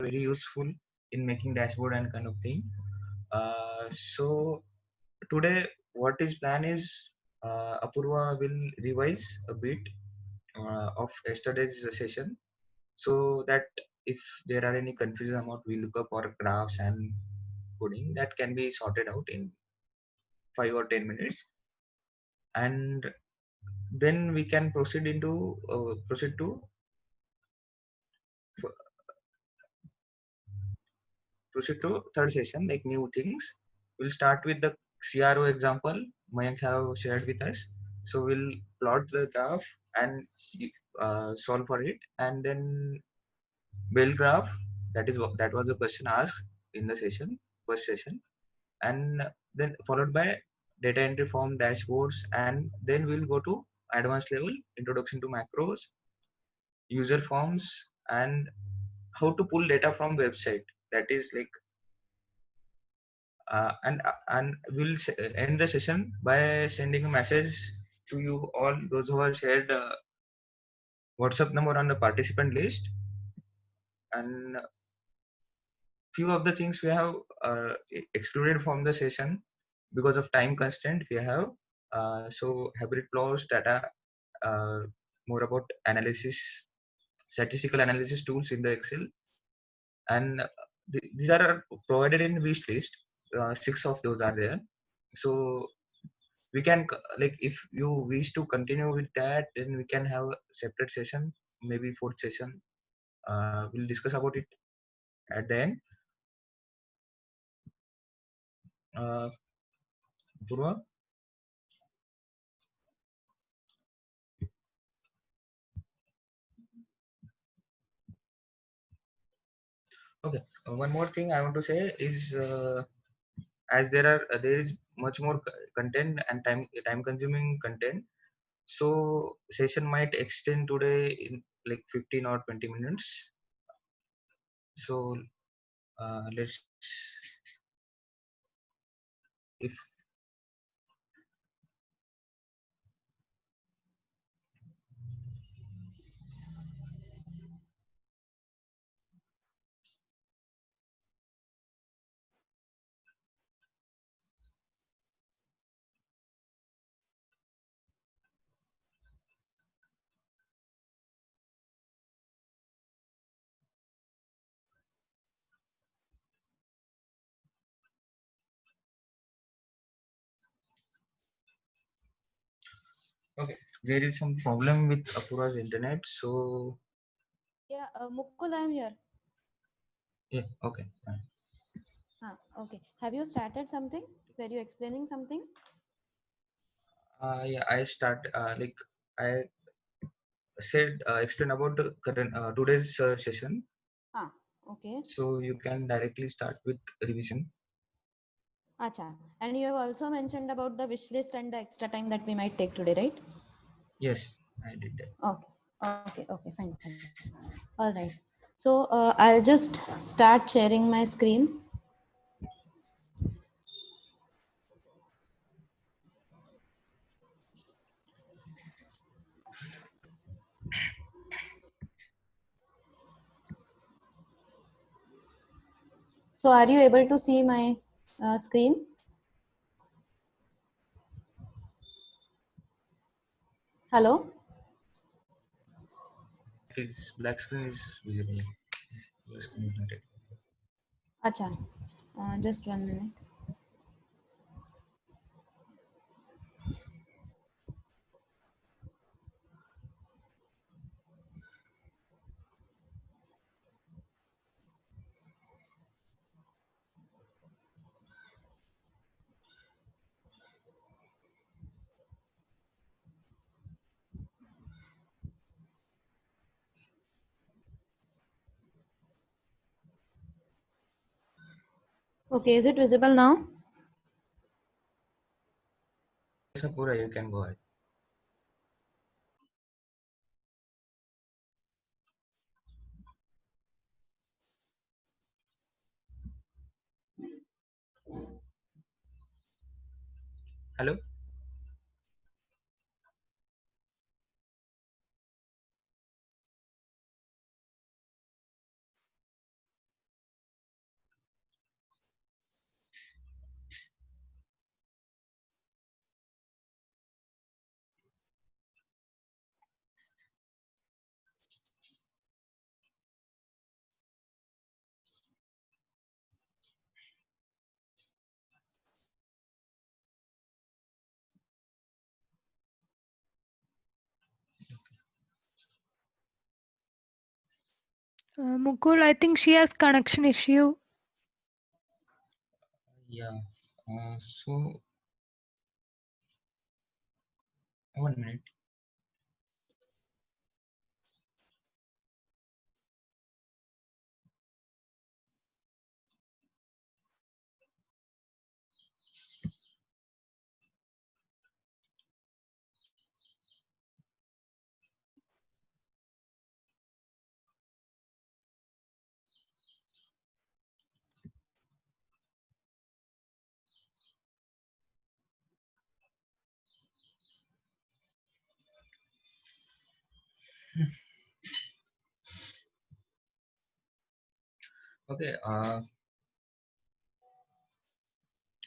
very useful in making dashboard and kind of thing. So today what is plan is Apurva will revise a bit of yesterday's session, so that if there are any confusion about VLOOKUP or graphs and coding, that can be sorted out in 5 or 10 minutes, and then we can proceed to third session, like new things. We'll start with the CRO example Mayank have shared with us. So we'll plot the graph and solve for it, and then Bell graph. That was the question asked in the first session, and then followed by data entry form dashboards, and then we'll go to advanced level, introduction to macros, user forms, and how to pull data from website. That is like and we'll end the session by sending a message to you all those who have shared WhatsApp number on the participant list. And few of the things we have excluded from the session because of time constraint. We have so hybrid plots data, uh, more about analysis, statistical analysis tools in the Excel, and these are provided in wish list. Six of those are there. So we can like if you wish to continue with that, then we can have a separate session, maybe fourth session. We'll discuss about it at the end. uh, Purva? Okay, one more thing I want to say is as there is much more content and time consuming content, so session might extend today in like 15 or 20 minutes. So let's if okay, there is some problem with Apura's internet, so Yeah, Mukul, I'm here. yeah, okay, fine. Okay. Have you started something? Were you explaining something? Yeah, I start like I said explain about the current today's session, Okay. so you can directly start with revision. Acha. And you have also mentioned about the wish list and the extra time that we might take today, right? Yes, I did that. Okay, fine. All right. So I'll just start sharing my screen. So are you able to see my screen? Hello? Black screen is visible. Black screen is not it. Acha. Just 1 minute. Okay, is it visible now? Sapura, you can go ahead. Hello. Mukul, I think she has connection issue. Yeah. So 1 minute. Okay.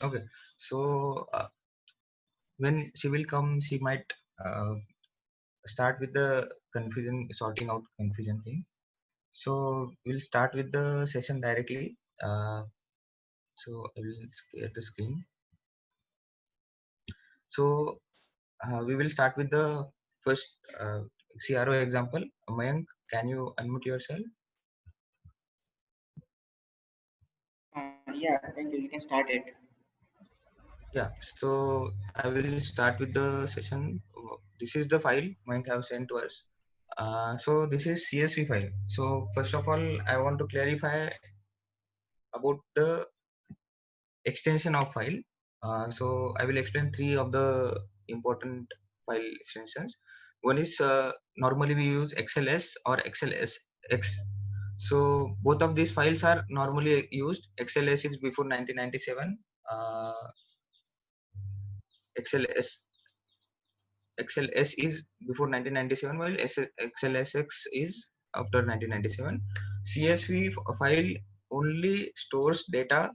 Okay. So when she will come, she might uh, start with the confusion, sorting out confusion thing. So we'll start with the session directly. So I will share the screen. So we will start with the first CRO example. Mayank, can you unmute yourself? Yeah, thank you. You can start it. Yeah. So I will start with the session. This is the file Mayank have sent to us. So this is CSV file. So first of all, I want to clarify about the extension of file. So I will explain three of the important file extensions. One is normally we use XLS or XLSX. So both of these files are normally used. XLS is before 1997. XLS XLS is before 1997, while XLSX is after 1997. CSV file only stores data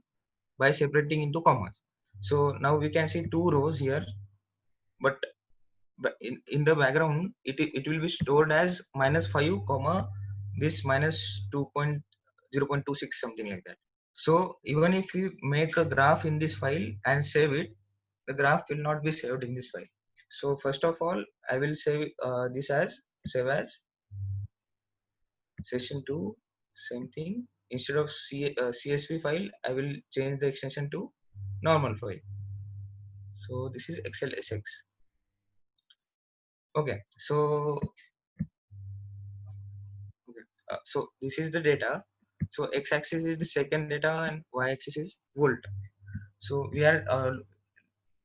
by separating into commas. So now we can see two rows here, but in the background it will be stored as -5 comma this -2.0.26 something like that. So even if we make a graph in this file and save it, the graph will not be saved in this file. So first of all, I will save this as save as session 2, same thing. Instead of CSV file, I will change the extension to normal file. So this is XLSX. Okay, so so this is the data. So x-axis is the second data and y-axis is volt. So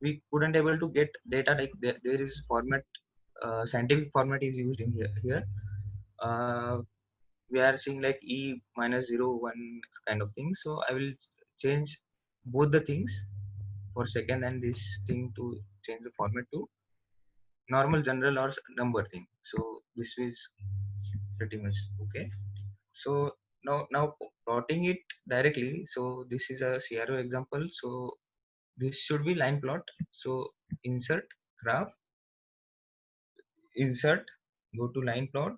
we couldn't able to get data like there is format, scientific format is used in here. Uh, we are seeing like e minus 0 1 kind of thing. So I will change both the things for second and this thing to change the format to normal general or number thing. So this is pretty much okay. So now plotting it directly. So this is a CRO example. So this should be line plot. So insert graph, insert, go to line plot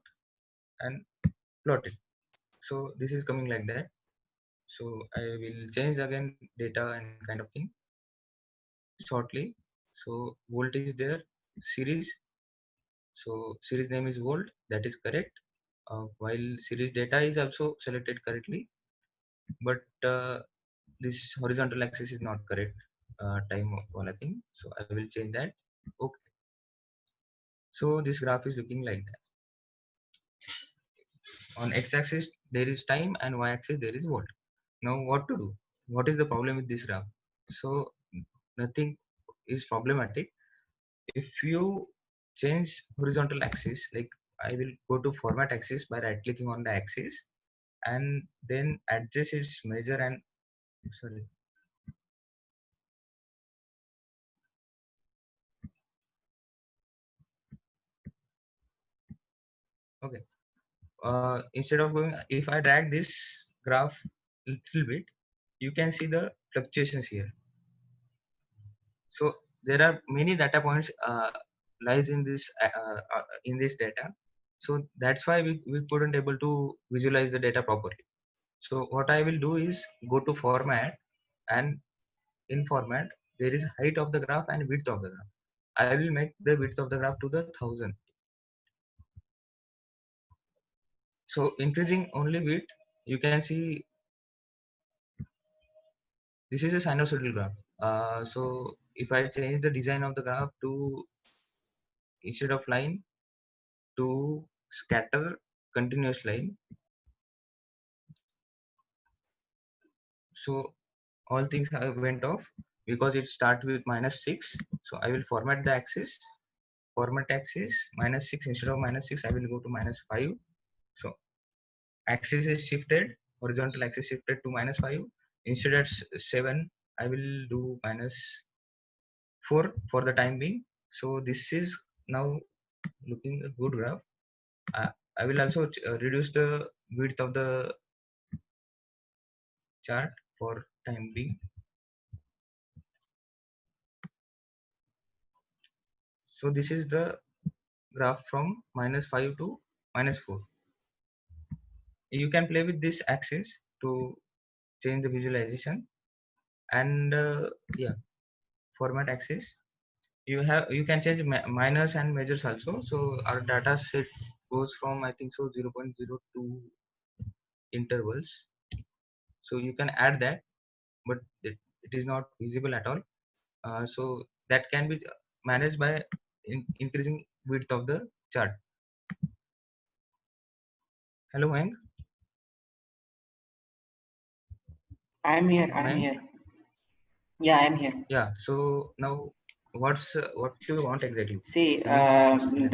and plot it. So this is coming like that. So I will change again data and kind of thing shortly. So volt is there, series. So series name is volt, that is correct. While series data is also selected correctly, but this horizontal axis is not correct, time wala thing. So I will change that. Okay. So this graph is looking like that. On x-axis there is time and y-axis there is volt. Now what to do? What is the problem with this graph? So nothing is problematic. If you change horizontal axis, like I will go to format axis by right clicking on the axis and then adjust its measure and sorry. Okay. Instead of going, if I drag this graph little bit, you can see the fluctuations here. So there are many data points lies in this data. So that's why we couldn't able to visualize the data properly. So what I will do is go to format, and in format there is height of the graph and width of the graph. I will make the width of the graph to the 1000. So increasing only width, you can see this is a sinusoidal graph. So if I change the design of the graph to instead of line to scatter continuous line, so all things have went off because it starts with -6. So I will format the axis. Format axis -6 instead of -6. I will go to -5. So axis is shifted. Horizontal axis shifted to -5. Instead of 7, I will do -4 for the time being. So this is now looking a good graph. I will also reduce the width of the chart for time being. So this is the graph from -5 to -4. You can play with this axis to change the visualization. And yeah, format axis, you can change minors and majors also. So our data set goes from, I think so, 0.02 intervals. So you can add that, but it is not visible at all. So that can be managed by increasing width of the chart. Hello, Hank. I'm here. I'm Hank? here. Yeah, I'm here. Yeah. So now, what do you want exactly? See, Can you explain?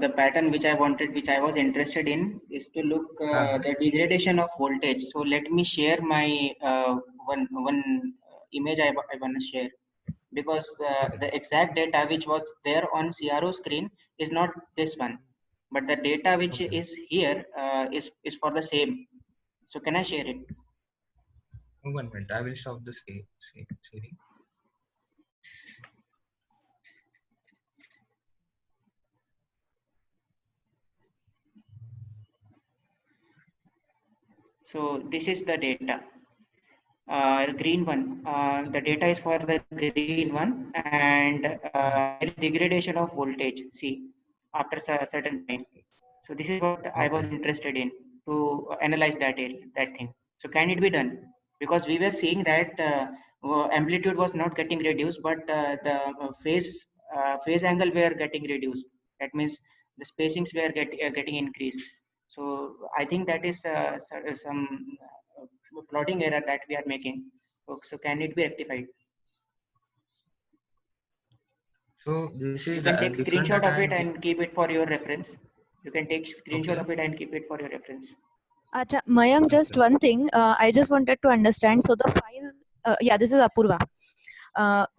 the pattern which I wanted, which I was interested in, is to look the degradation of voltage. So let me share my one image I want to share, because Okay. the exact data which was there on CRO screen is not this one, but the data which Okay. is here is for the same. So can I share it? 1 minute. I will stop the sharing. So this is the data. Green one, the data is for the green one, and there is degradation of voltage, see, after a certain time. So this is what I was Okay. interested in, to analyze that area, that thing. So can it be done? Because we were seeing that amplitude was not getting reduced, but the phase angle were getting reduced. That means the spacings were getting increased. So I think that is some plotting error that we are making. So can it be rectified? So this You is can take different screenshot data of it and and keep it for your reference. You can take screenshot okay. of it and keep it for your reference. Acha, Mayank, just Okay. one thing. I just wanted to understand. So the file, yeah, this is Apurva.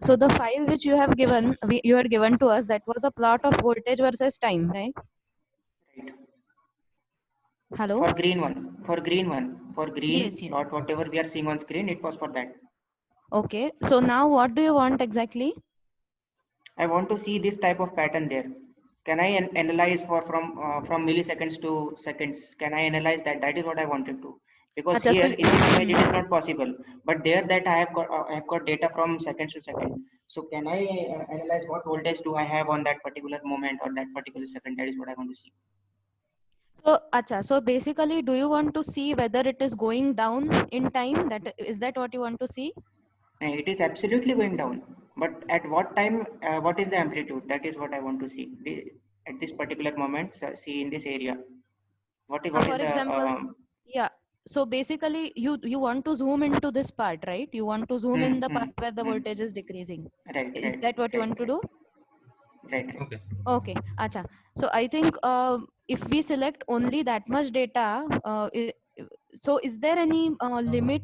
So the file which you have given, you had given to us, that was a plot of voltage versus time, right? Right. Hello? For green one, for green one, for green Yes, yes. plot, whatever we are seeing on screen, it was for that. Okay. So now what do you want exactly? I want to see this type of pattern there. Can I analyze from milliseconds to seconds? Can I analyze that? That is what I wanted to. Because Acha, here so, in this image it is not possible. But there that I have got data from seconds to second. So can I analyze what voltage do I have on that particular moment or that particular second? That is what I want to see. so, acha, so basically, do you want to see whether it is going down in time? Is that what you want to see? It is absolutely going down. But at what time? What is the amplitude? That is what I want to see. At this particular moment, see in this area. What For is the example, yeah. So basically, you want to zoom into this part, right? You want to zoom in the part where the hmm. voltage is decreasing. Right, Is right, that what you right, want to right, do? right, right. Okay. Okay, acha. So I think if we select only that much data, so is there any limit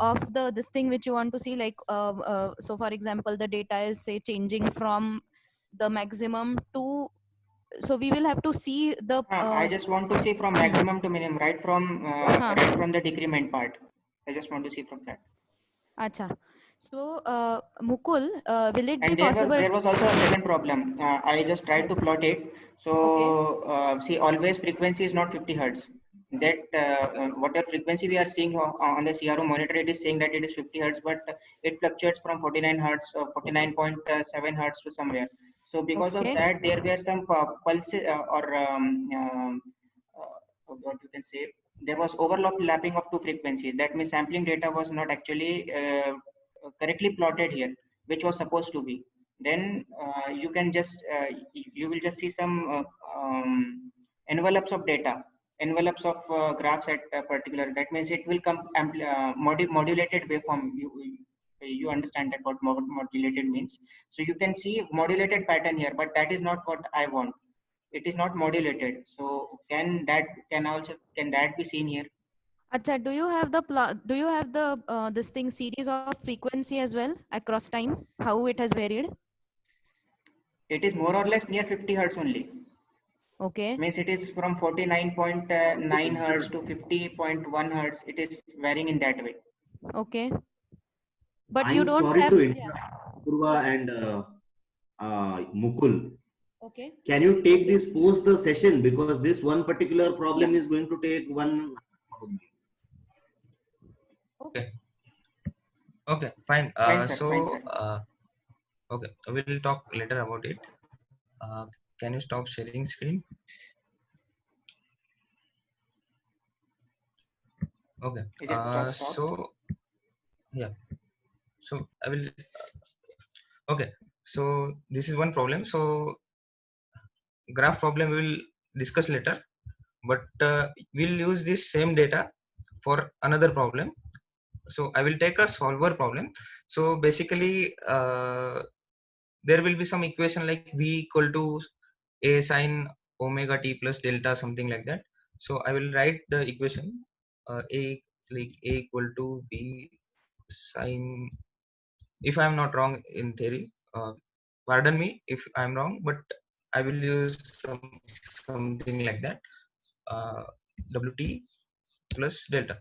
of this thing which you want to see? Like, so for example, the data is say changing from the maximum to. So we will have to see the. I just want to see from maximum to minimum, right from the decrement part. I just want to see from that. Acha. So, Mukul, will it be And possible? there was also a second problem. I just tried to Yes. plot it. Okay. So see, always frequency is not 50 hertz. That whatever frequency we are seeing on the CRO monitor, it is saying that it is 50 hertz, but it fluctuates from 49 hertz or 49.7 hertz to somewhere. So because of Okay. that, there were some pulses or what you can say, there was overlapping of two frequencies. That means sampling data was not actually correctly plotted here, which was supposed to be. Then you can just you will just see some envelopes of data, envelopes of graphs at a particular. That means it will come modulated waveform. You understand that what modulated means. So you can see modulated pattern here, but that is not what I want. It is not modulated. So can that be seen here? Acha, do you have the this thing series of frequency as well across time? How it has varied? It is more or less near 50 hertz only. Okay. Means it is from 49.9 hertz to 50.1 hertz. It is varying in that way. Okay. But you I'm don't sorry have. to Yeah. interrupt, Purva and Mukul. Okay. Can you take this post the session, because this one particular problem is going to take 1 hour. Okay. Okay. Fine. Fine, sir. Fine, sir. Okay. We'll talk later about it. Can you stop sharing screen? Okay. Is it stopped? So yeah. So I will. Okay. So this is one problem. So graph problem we will discuss later, but we'll use this same data for another problem. So I will take a solver problem. So basically there will be some equation like v equal to a sine omega t plus delta, something like that. So I will write the equation a equal to b sine, if I am not wrong in theory, pardon me if I am wrong, but I will use something like that, wt plus delta.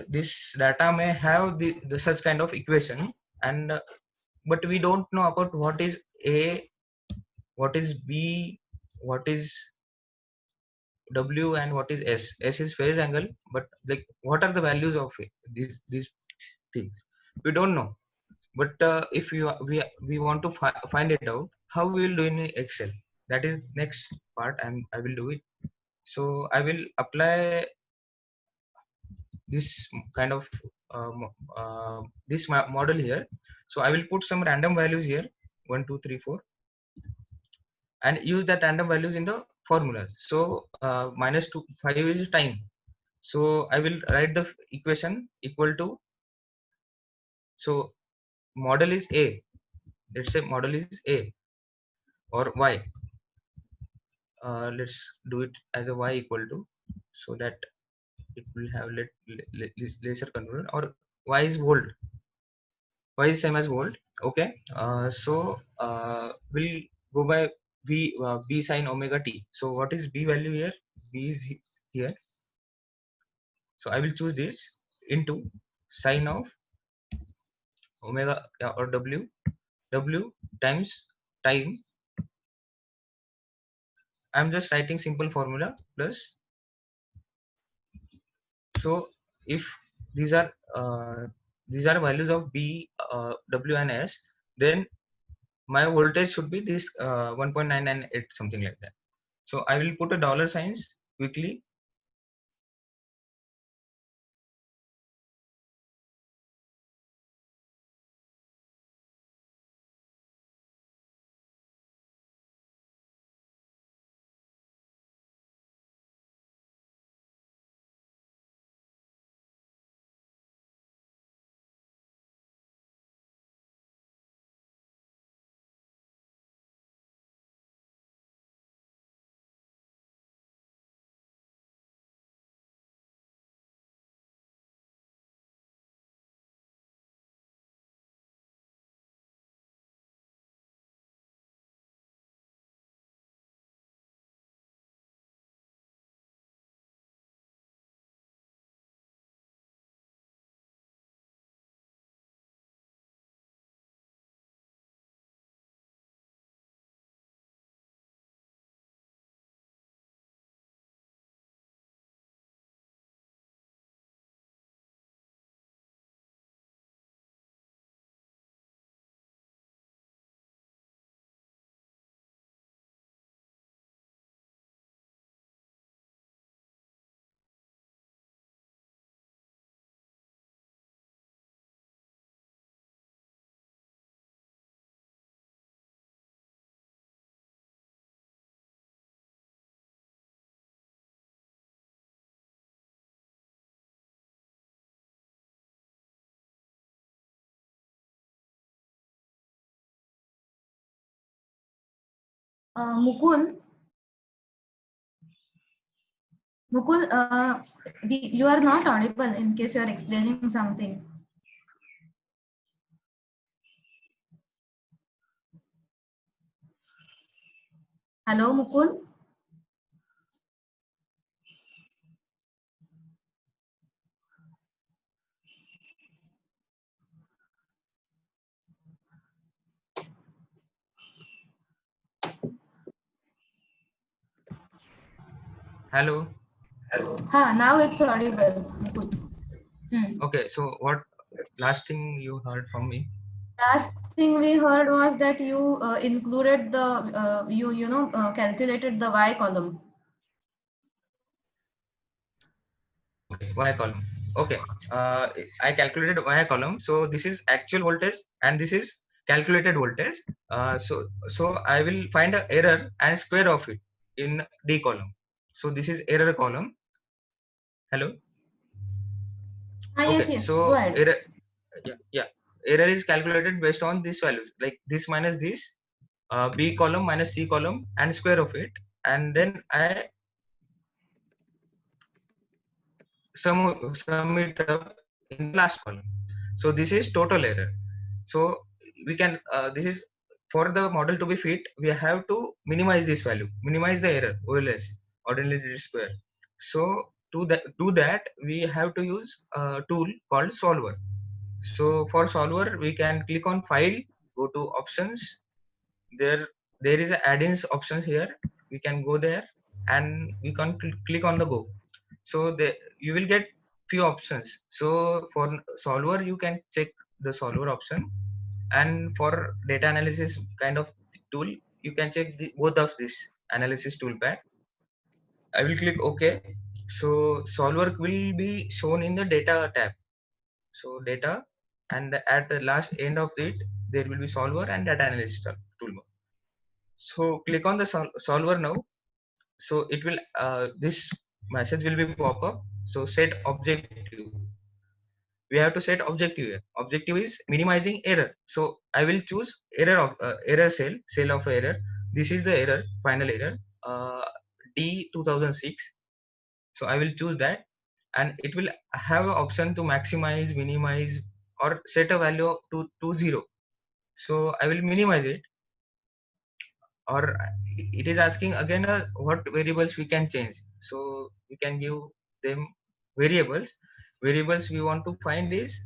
This data may have the such kind of equation, and but we don't know about what is a, what is b, what is w, and what is s. S is phase angle, but like what are the values of it? These things we don't know. But if we want to find it out, how we will do in Excel, that is next part, and I will do it. So I will apply this kind of this model here. So I will put some random values here, 1 2 3 4, and use that random values in the formulas. So minus 2 5 is time. So I will write the equation equal to, so model is a, let's say model is a, or y, let's do it as a y equal to, so that it will have lesser conversion, or y is volt, y is same as volt. Okay. So we'll go by b sine omega t. So what is b value here? B is here. So I will choose this into sine of omega, or w times time. I'm just writing simple formula plus. So if these are values of b, w, and s, then my voltage should be this 1.998, something like that. So I will put a dollar signs quickly. Mukul, you are not audible in case you are explaining something. Hello, Mukul. Hello. Now it's audible, Mukul. Okay, so what last thing you heard from me? Last thing we heard was that you included the calculated the Y column. Okay, Y column. Okay, I calculated Y column. So this is actual voltage and this is calculated voltage. So I will find an error and square of it in D column. So this is error column. Hello. Yes, Okay, yes. Go so ahead. yeah, error is calculated based on these values, like this minus this, B column minus C column and square of it, and then I sum it up in the last column. So this is total error. So we can this is for the model to be fit, we have to minimize this value, minimize the error, OLS, ordinary least square. So to do that, we have to use a tool called solver. So for solver, we can click on file, go to options. There is a add-ins options here. We can go there and we can click on the go. So you will get few options. So for solver, you can check the solver option, and for data analysis kind of tool, you can check both of this analysis toolpad. I will click OK. So solver will be shown in the data tab. So data, and at the last end of it, there will be solver and data analysis toolbar. So click on the solver now. So it will this message will be pop up. So set objective. We have to set objective here. Objective is minimizing error. So I will choose error of error cell of error. This is the error, final error, D 2006. So I will choose that, and it will have an option to maximize, minimize, or set a value to 0. So I will minimize it, or it is asking again what variables we can change. So we can give them variables. Variables we want to find is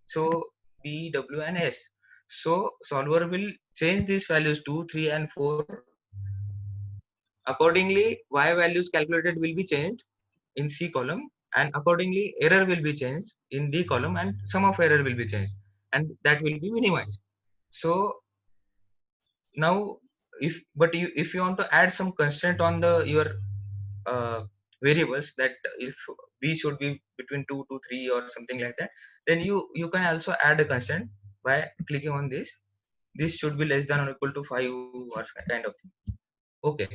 so B, W, and S. So solver will change these values 2, 3, and 4. Accordingly, Y values calculated will be changed in C column, and accordingly error will be changed in D column, and sum of error will be changed, and that will be minimized. So now if you want to add some constraint on the your variables, that if B should be between 2 to 3 or something like that, then you can also add a constraint by clicking on this should be less than or equal to 5 or kind of thing. Okay,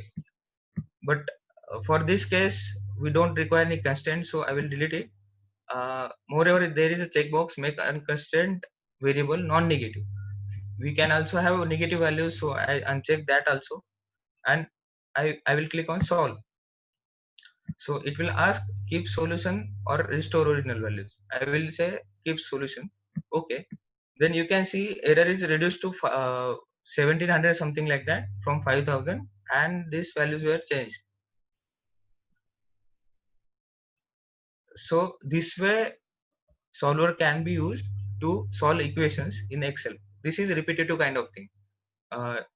but for this case we don't require any constraint, so I will delete it. Moreover, there is a checkbox, make unconstrained variable non-negative. We can also have negative values, so I uncheck that also, and I will click on solve. So it will ask keep solution or restore original values. I will say keep solution. Okay, then you can see error is reduced to 1700 something like that from 5000, and these values were changed. So this way solver can be used to solve equations in Excel. This is repetitive kind of thing.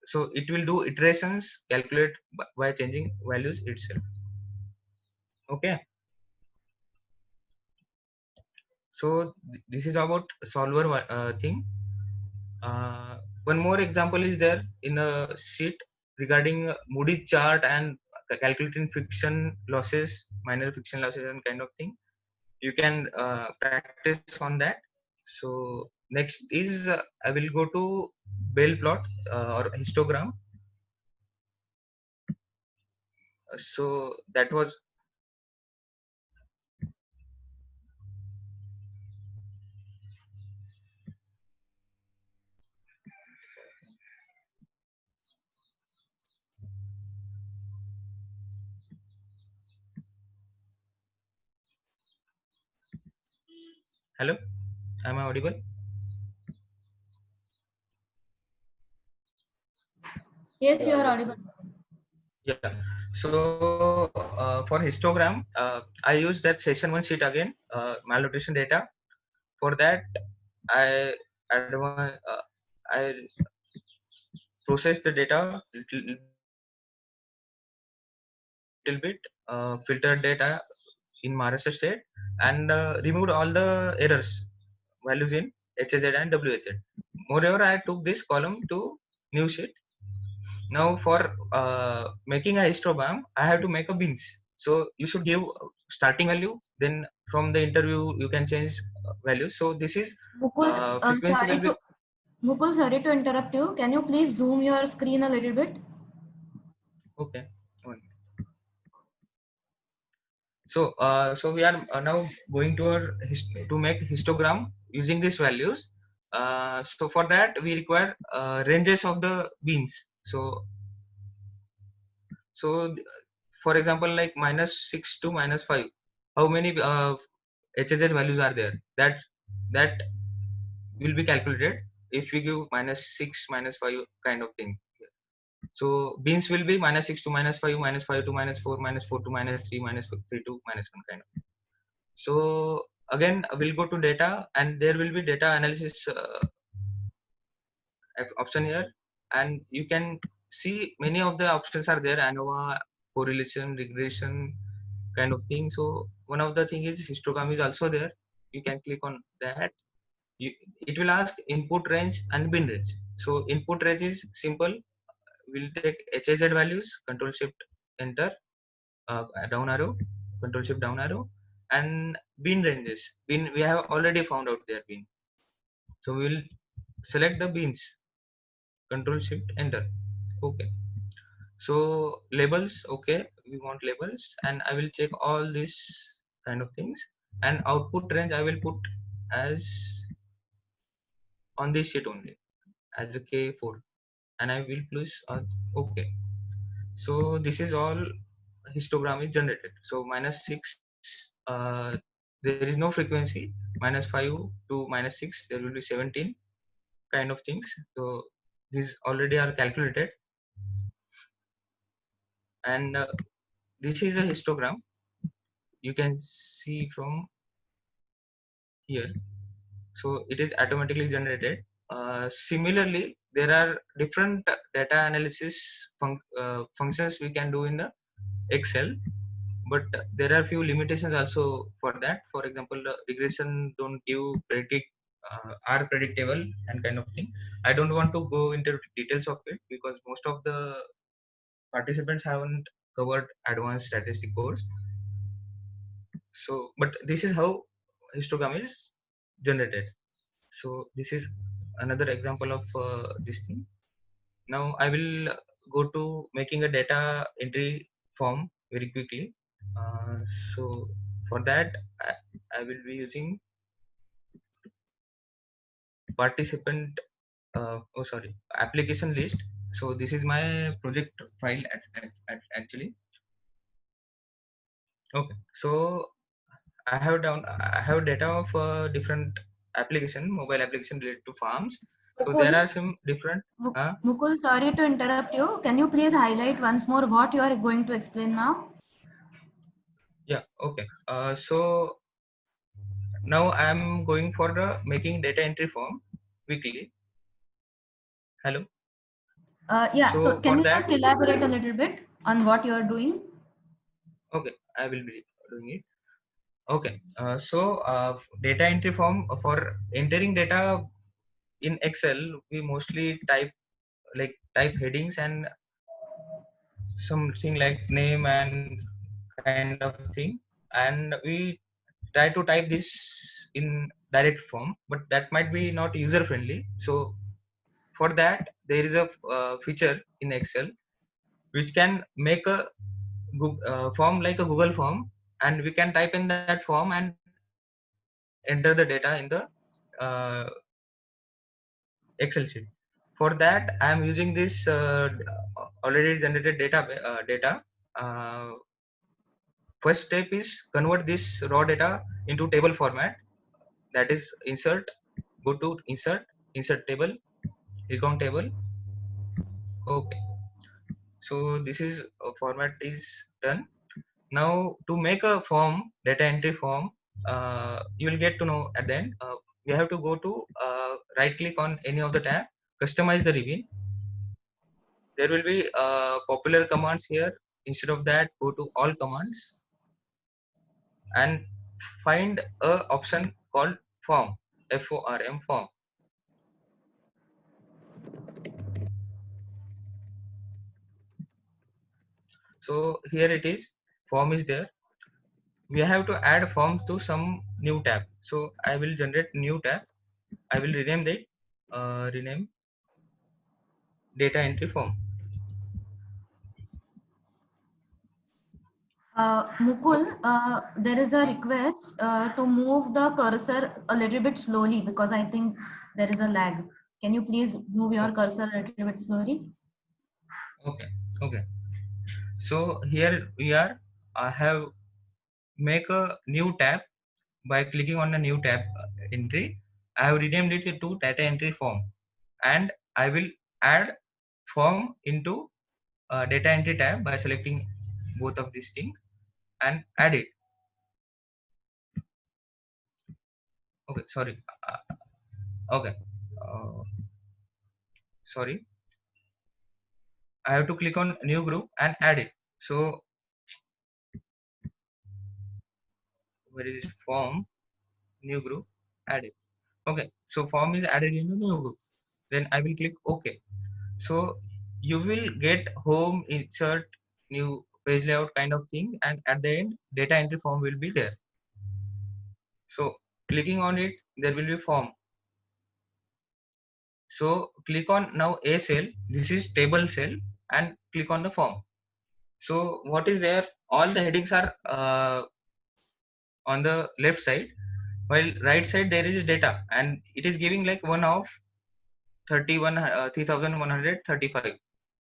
So it will do iterations, calculate by changing values itself. Okay, so this is about solver thing. One more example is there in a sheet regarding Moody chart and calculating friction losses, minor friction losses, and kind of thing. You can practice on that. So next is I will go to Bell plot or histogram. So that was Hello, am I audible? Yes, you are audible. Yeah. So for histogram, I use that session one sheet again, malnutrition data. For that, I I process the data little bit, filtered data in Maharashtra state, and removed all the errors values in HZ and WHZ. Moreover, I took this column to new sheet. Now for making a histogram, I have to make a beans. So you should give starting value, then from the interview you can change values. So this is Mukul, frequency will be Mukul, sorry to interrupt you. Can you please zoom your screen a little bit? okay. One. So so we are now going to our to make histogram using these values. So for that we require ranges of the beans. So for example, like -6 to -5, how many HZ values are there? That will be calculated if we give -6, -5 kind of thing. So beans will be -6 to -5, -5 to -4, -4 to -3, -3 to -1 kind of. So again, we'll go to data, and there will be data analysis option here, and you can see many of the options are there: ANOVA, correlation, regression, kind of thing. So one of the thing is histogram is also there. You can click on that. It will ask input range and bin range. So input range is simple. We'll take HZ values, Control Shift Enter, down arrow, Control Shift down arrow, and bin ranges. Bin we have already found out their bin. So we will select the bins, Control Shift Enter. Okay. So labels, okay, we want labels, and I will check all these kind of things. And output range I will put as on this sheet only as a K4, and I will plus okay. So this is all histogram is generated. So -6, there is no frequency. -5 to -6, there will be 17 kind of things. So these already are calculated, and this is a histogram. You can see from here. So it is automatically generated. Similarly, there are different data analysis functions we can do in the Excel, but there are few limitations also for that. For example, the regression don't give are predictable and kind of thing. I don't want to go into details of it because most of the participants haven't covered advanced statistic course. So, but this is how histogram is generated. So this is another example of this thing. Now I will go to making a data entry form very quickly. So for that, I will be using participant. Oh, sorry, application list. So this is my project file actually. Okay, so I have data of different mobile application related to farms. So there are some different. Mukul, sorry to interrupt you. Can you please highlight once more what you are going to explain now? Yeah. Okay. So now I'm going for the making data entry form weekly. Hello. Yeah. So So can for you that, just elaborate a little bit on what you are doing? okay, I will be doing it. Okay. So data entry form for entering data in Excel, we mostly type headings and something like name and kind of thing, and we try to type this in direct form, but that might be not user friendly. So for that, there is a feature in Excel which can make a form like a Google form, and we can type in that form and enter the data in the uh, Excel sheet. For that, I am using this already generated data. Uh, First step is convert this raw data into table format. that is insert. Go to insert table, click on table. Okay, so this is format is done. Now to make a form, data entry form, you will get to know at the end. You have to go to right click on any of the tab, customize the ribbon. There will be popular commands here. Instead of that, go to all commands and find a option called form, form, form. So here it is, form is there. We have to add form to some new tab. So I will generate new tab. I will rename it, rename data entry form. Mukul, there is a request to move the cursor a little bit slowly because I think there is a lag. Can you please move your cursor a little bit slowly? Okay, okay. So here we are. I have make a new tab by clicking on the new tab, entry. I have renamed it to data entry form, and I will add form into data entry tab by selecting both of these things and add it. Okay, sorry. Okay, sorry. I have to click on new group and add it. So where is form, new group, add it. Okay, so form is added in the new group. Then I will click OK. So you will get home, insert, new page layout kind of thing, and at the end data entry form will be there. So clicking on it, there will be form. So click on now a cell, this is table cell, and click on the form. So what is there, all the headings are on the left side, while right side there is data, and it is giving like one of 3135.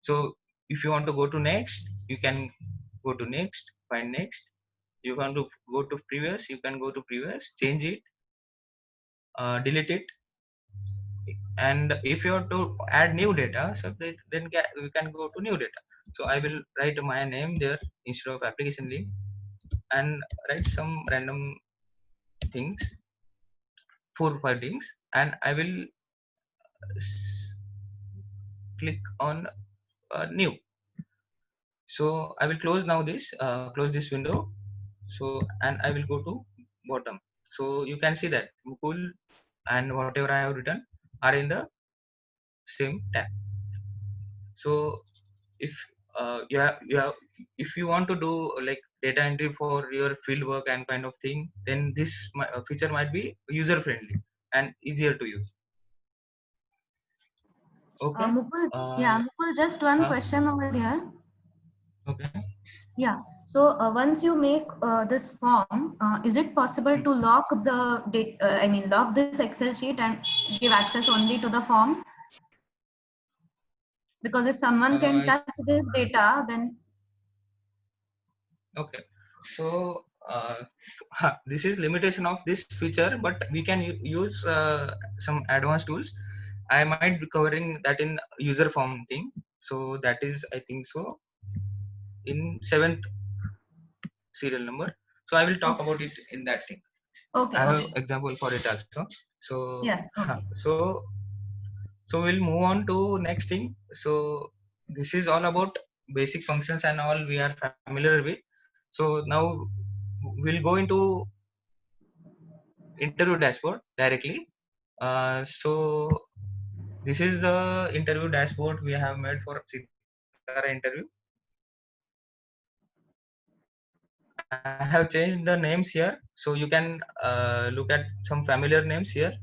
So if you want to go to next, you can go to next, find next. You want to go to previous, you can go to previous, change it, delete it. And if you want to add new data, so then we can go to new data. So I will write my name there instead of application link, and write some random things, 4 or 5 things, and I will click on new. So I will close now this, close this window. So and I will go to bottom. So you can see that Mukul and whatever I have written are in the same tab. So if if you want to do like data entry for your field work and kind of thing, then this feature might be user friendly and easier to use. Okay. Mukul, yeah, Mukul, just one question over here. Okay. Yeah. So once you make this form, is it possible to lock the lock this Excel sheet and give access only to the form? Because if someone can touch this data, then okay. So this is limitation of this feature, but we can use some advanced tools. I might be covering that in user form thing. So that is, I think so, in 7th serial number. So I will talk about it in that thing. Okay. I have example for it also. So yes. Okay. So we'll move on to next thing. So this is all about basic functions and all we are familiar with. So now we'll go into interview dashboard directly. So this is the interview dashboard we have made for Sitara interview. I have changed the names here, so you can look at some familiar names here,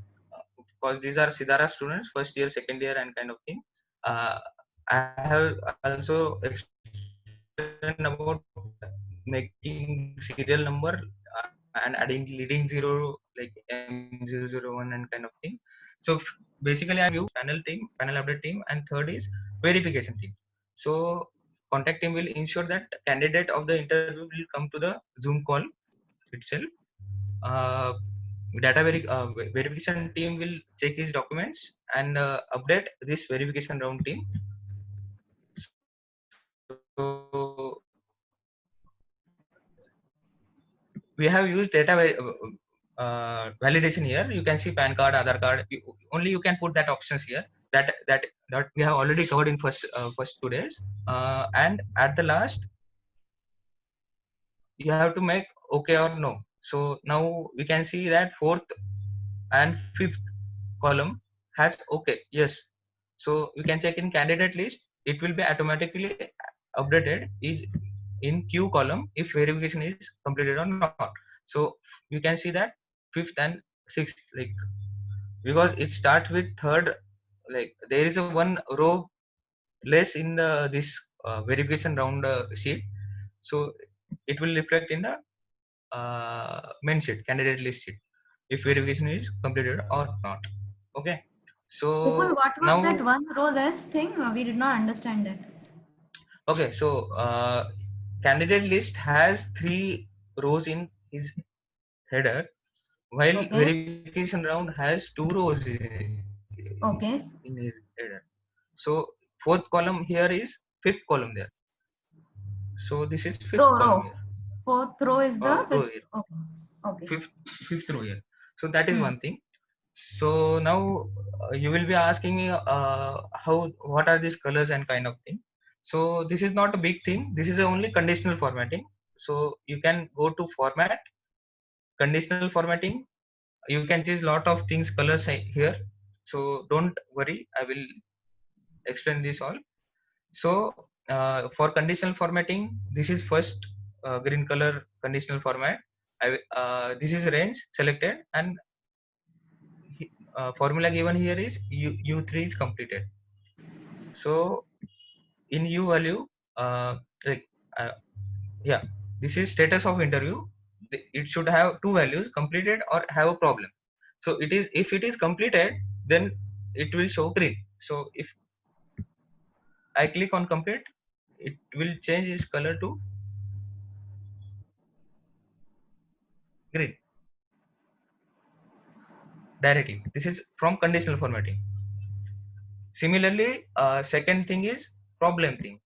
because these are Sidara students, first year, second year, and kind of thing. I have also explained about making serial number and adding leading zero like M001 and kind of thing. So basically, I use panel team, panel update team, and third is verification team. So contact team will ensure that candidate of the interview will come to the Zoom call itself. verification team will check his documents and update this verification round team. So we have used data validation here. You can see PAN card, Aadhaar card. Only you can put that options here. That we have already covered in first 2 days. And at the last, you have to make okay or no. So now we can see that 4th and 5th column has okay, yes. So you can check in candidate list. It will be automatically updated is in Q column if verification is completed or not. So you can see that 5th and 6th, like, because it starts with 3rd, like there is a one row less in the this verification round sheet, so it will reflect in the main sheet, candidate list sheet, if verification is completed or not. Okay, Mukul, so what was that now, one row less thing? We did not understand that. okay, so candidate list has 3 rows in his header, while Okay. verification round has 2 rows Okay. in his header. So 4th column here is 5th column there. So this is 5th column Row. here. 4th row is the Row 5th. here. Okay. Okay. Fifth row here. So that is Hmm. one thing. So now you will be asking me what are these colors and kind of thing. So this is not a big thing. This is only conditional formatting. So you can go to format, conditional formatting. You can change lot of things colors here. So don't worry. I will explain this all. So for conditional formatting, this is first green color conditional format. This is range selected, and formula given here is U3 is completed. So in U value, like uh, yeah, this is status of interview. It should have 2 values: completed or have a problem. So it is, if it is completed, then it will show green. So if I click on complete, it will change its color to green directly. This is from conditional formatting. Similarly, second thing is problem thing.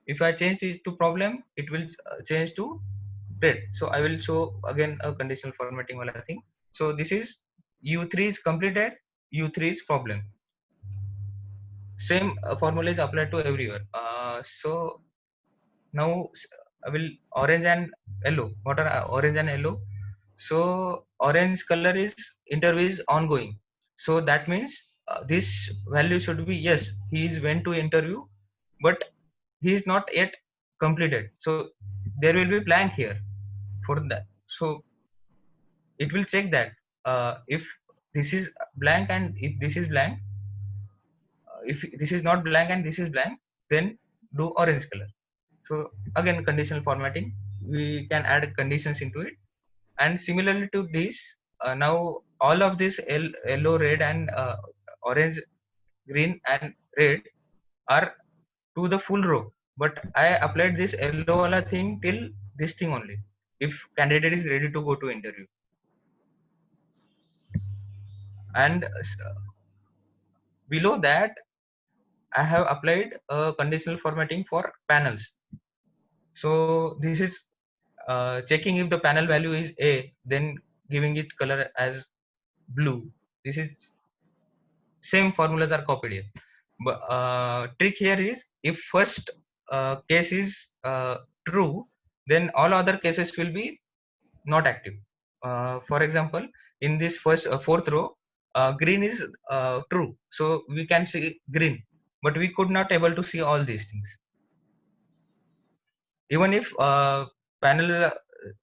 If I change it to problem, it will change to red. So I will show again a conditional formatting wala thing. So this is U3 is completed, U3 is problem. Same formula is applied to everywhere. So now I will orange and yellow. What are orange and yellow? So orange color is interview is ongoing. So that means this value should be yes, he is went to interview, but he is not yet completed. So there will be blank here for that. So it will check that if this is blank and if this is blank, if this is not blank and this is blank, then do orange color. So again, conditional formatting, we can add conditions into it. And similarly to this, now all of this yellow, red, and orange, green, and red are to the full row. But I applied this yellow wala thing till this thing only. If candidate is ready to go to interview, and below that, I have applied conditional formatting for panels. So this is checking if the panel value is A, then giving it color as blue. This is same formulas are copied here. But trick here is, if first case is true, then all other cases will be not active. For example, in this first 4th row, green is true, so we can see green, but we could not able to see all these things. Even if panel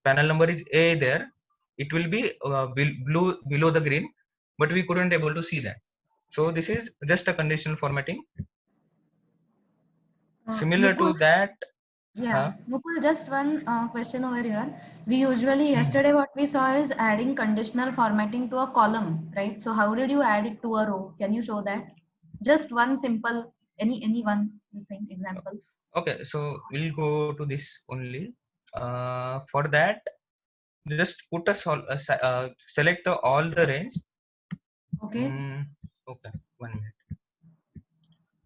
number is A there, it will be blue below the green, but we couldn't able to see that. So this is just a conditional formatting. Similar to Mukul, that, yeah, Mukul, just one question over here. We usually, yesterday what we saw is adding conditional formatting to a column, right? So how did you add it to a row? Can you show that? Just one simple, any one missing example. okay, so we'll go to this only. For that, just put select all the range. Okay. Okay, 1 minute.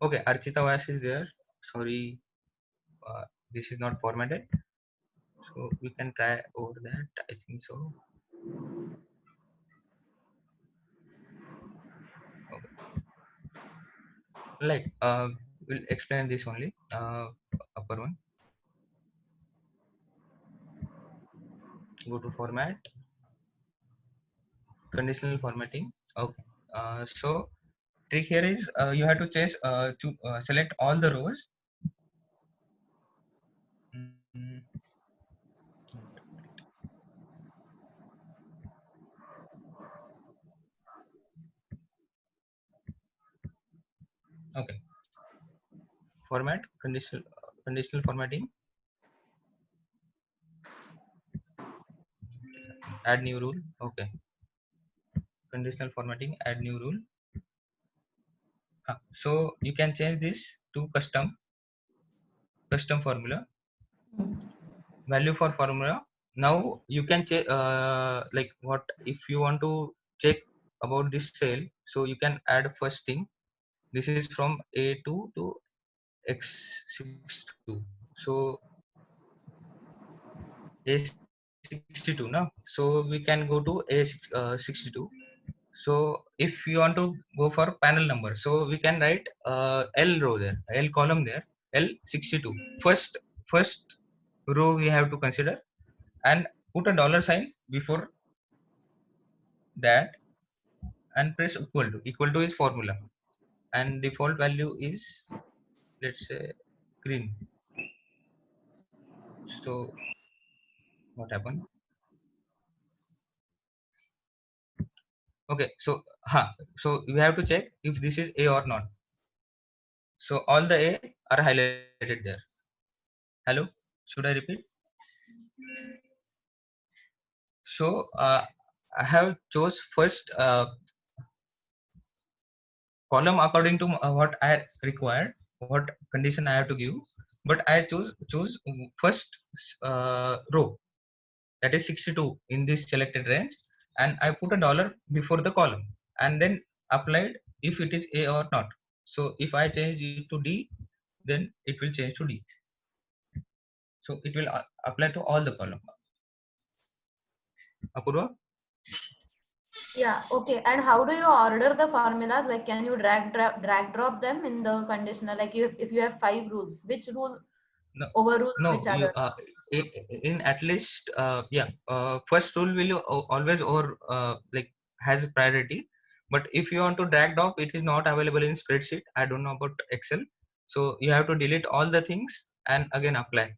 Okay, Archita Vyas is there. Sorry, this is not formatted. So we can try over that. I think so. Okay. Like we'll explain this only. Upper one. Go to format. Conditional formatting. Okay. So trick here is you have to select all the rows. Mm, Okay. Format conditional formatting. Add new rule. Okay. Conditional formatting. Add new rule. So you can change this to custom formula. Value for formula. Now you can check like what if you want to check about this cell. So you can add first thing. This is from A2 to X62. So A62 now. So we can go to A62. So if you want to go for panel number, so we can write L row there, L column there, L62. First row we have to consider and put a dollar sign before that and press equal to. Equal to is formula and default value is, let's say, green. So what happened? Okay, so so we have to check if this is A or not. So all the A are highlighted there. Hello, should I repeat? So I have chose first column according to what I required, what condition I have to give, but I choose first row, that is 62 in this selected range, and I put a dollar before the column and then applied if it is A or not. So if I change it to D, then it will change to D. So it will apply to all the column. Apurva? Yeah, okay. And how do you order the formulas? Like, can you drag drop them in the conditional? Like, if you have 5 rules, which rule No, overrules no. which You other? in at least first rule will always or like has priority. But if you want to drag drop, it is not available in spreadsheet. I don't know about Excel, so you have to delete all the things and again apply.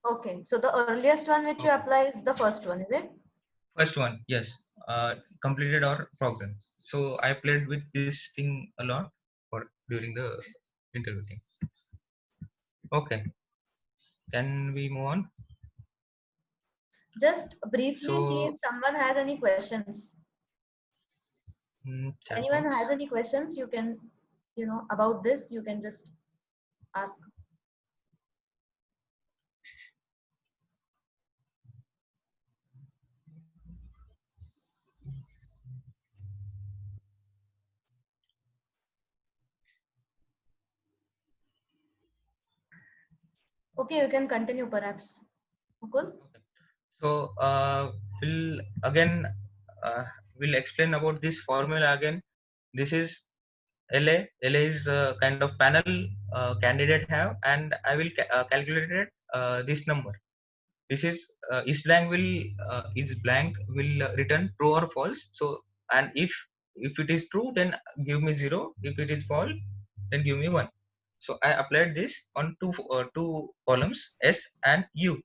Okay, so the earliest one which you Okay. apply is the first one, is it? First one, yes, completed or problem. So I played with this thing a lot for during the interview thing. Okay, can we move on? Just briefly see So if someone has any questions. chat Anyone box. has any questions, you can, about this, you can just ask. Okay, you can continue perhaps. Mukul? So we'll again uh, we'll explain about this formula again. This is LA. LA is a kind of panel candidate have, and I will calculate it, this number. This is blank will return true or false. So and if it is true, then give me 0. If it is false, then give me 1. So I applied this on two columns, S and U.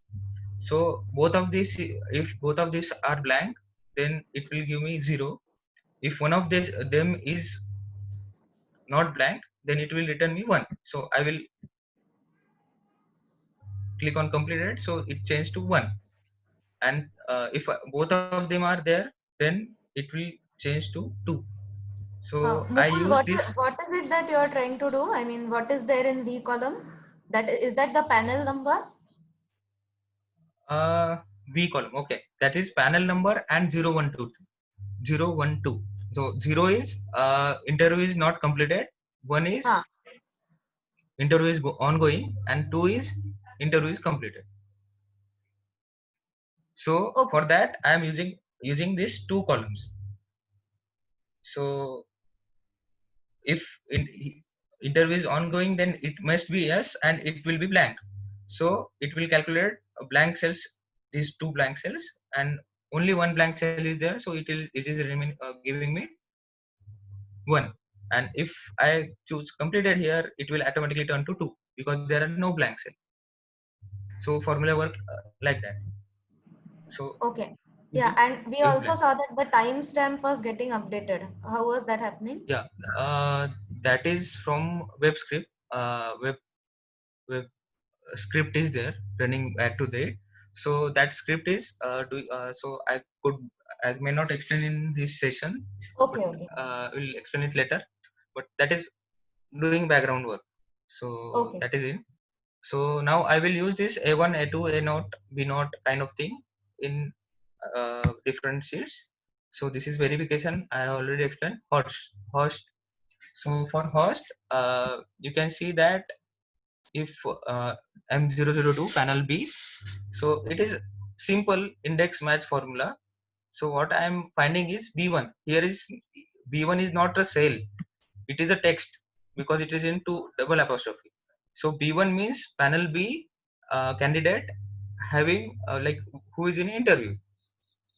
So both of these, if both of these are blank, then it will give me 0. If one of them is not blank, then it will return me 1. So I will click on completed. So it changed to 1. And if both of them are there, then it will change to 2. So I Mukul, use this. what is it that you are trying to do? I mean, what is there in V column? Is that the panel number? B column. Okay, that is panel number and 012. 012. So 0 is interview is not completed. 1 is Ah. interview is ongoing, and 2 is interview is completed. So Okay. for that I am using these two columns. So if interview is ongoing, then it must be yes, and it will be blank. So it will calculate blank cells, these two blank cells, and only one blank cell is there. So it is giving me 1. And if I choose completed here, it will automatically turn to 2 because there are no blank cell. So formula work like that. So Okay. Yeah, and we Use also blank. saw that the timestamp was getting updated. How was that happening? Yeah, that is from web script. Web script is there running back to there. So that script is so I may not explain in this session, Okay, but okay. we'll explain it later. But that is doing background work. So Okay. that is in. So now I will use this A1, A2, A0, B0 kind of thing in different sheets. So this is verification. I already explained. Host. So for host, you can see that if M002 panel B, so it is simple index match formula. So what I am finding is B1. Here is B1 is not a cell, it is a text because it is into double apostrophe. So B1 means panel B candidate having like who is in interview.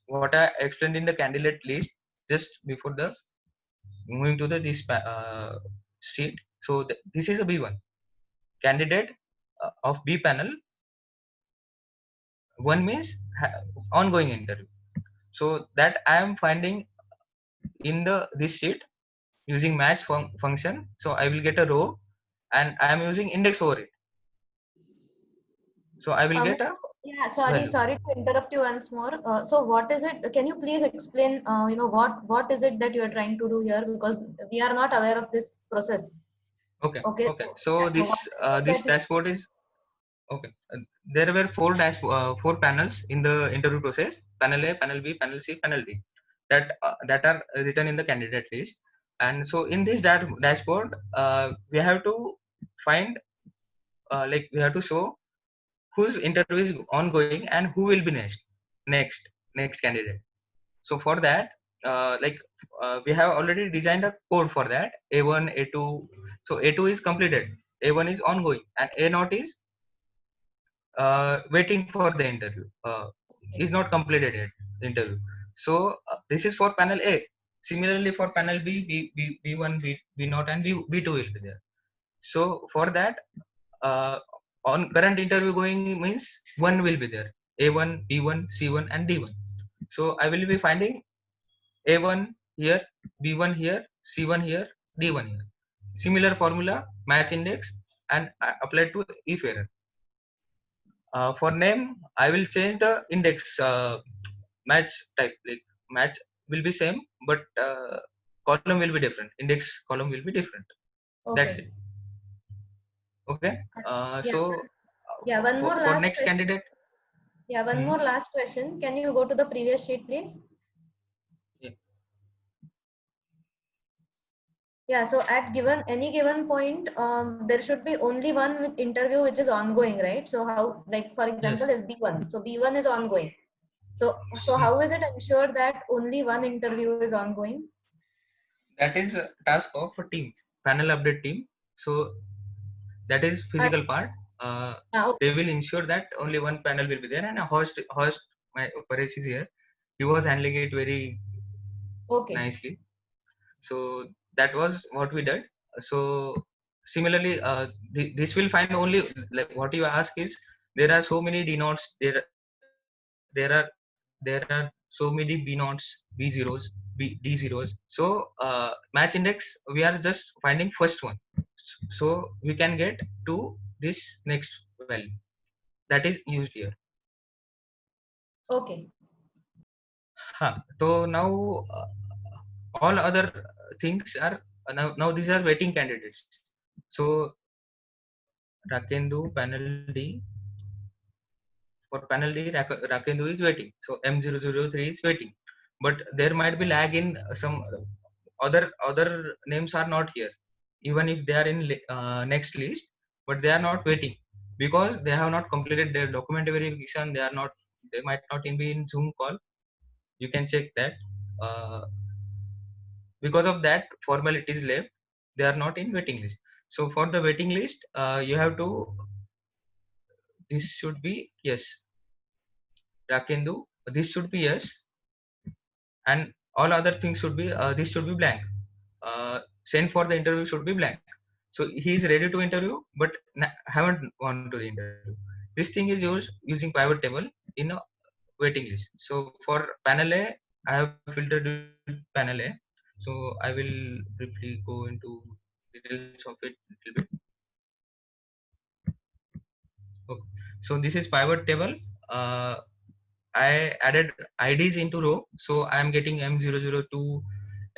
What I explained in the candidate list just before the moving to the this sheet. So this is a B1 candidate of B panel. 1 means ongoing interview. So that I am finding in the this sheet using match function. So I will get a row and I am using index over it. So I will get a Yeah, sorry, value. sorry to interrupt you once more. So what is it? Can you please explain, what is it that you are trying to do here? Because we are not aware of this process. Okay. Okay. Okay. So So what this is it this that you- dashboard is okay. There were four panels in the interview process: panel A, panel B, panel C, panel D. That are written in the candidate list. And so in this dashboard, we have to find like we have to show whose interview is ongoing and who will be next candidate. So for that, we have already designed a code for that. A1, A2. So A2 is completed, A1 is ongoing, and A0 is waiting for the interview. Is not completed yet the interview. So this is for panel A. Similarly for panel B, B1, B0, and B2 will be there. So for that, on current interview going means 1 will be there: A1, B1, C1, and D1. So I will be finding A1 here, B1 here, C1 here, D1 here. Similar formula, match index, and apply to if error. For name, I will change the index match type. Like match will be same, but column will be different. Index column will be different. That's it. Okay. Okay. Yeah. Yeah. One more For last next question. candidate. Yeah. One more last question. Can you go to the previous sheet, please? Yeah. Yeah. So at any given point, there should be only one with interview which is ongoing, right? So how, like for example, Yes. if B1, so B1 is ongoing. So how is it ensured that only one interview is ongoing? That is a task of a team, panel update team. So that is physical part. Okay. They will ensure that only one panel will be there, and a host my Paresh is here. He was handling it very Okay. nicely. So that was what we did. So similarly, this will find only like what you ask is there are so many denotes there are there are so many b nots, b zeros, d zeros. So match index we are just finding first one, so we can get to this next value that is used here. Okay. So now all other things are now these are waiting candidates. So Rakendu panel D for panel D, Rakendu is waiting. So M003 is waiting. But there might be lag in some other names are not here. Even if they are in next list, but they are not waiting because they have not completed their document verification. They might not be in Zoom call. You can check that. Because of that formalities left, they are not in waiting list. So for the waiting list, you have to, this should be yes, Rakendu, this should be yes, and all other things should be this should be blank. Send for the interview should be blank. So he is ready to interview but haven't gone to the interview. This thing is used using pivot table in a waiting list. So for panel A, I have filtered panel A. So I will briefly go into details of it a little bit. Okay. So this is pivot table. I added IDs into row. So I am getting M002,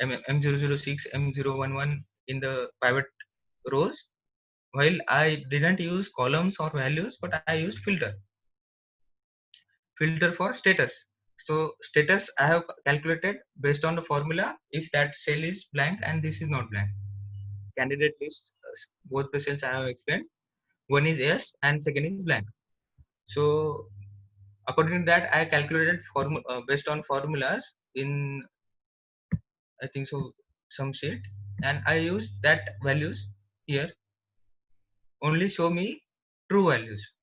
M006, M011 in the pivot rows. While I didn't use columns or values, but I used filter for status. So status I have calculated based on the formula if that cell is blank and this is not blank. Candidate list, both the cells I have explained. One is yes and second is blank. So according to that, I calculated based on formulas in, I think so, some sheet, and I used that values here. Only show me true values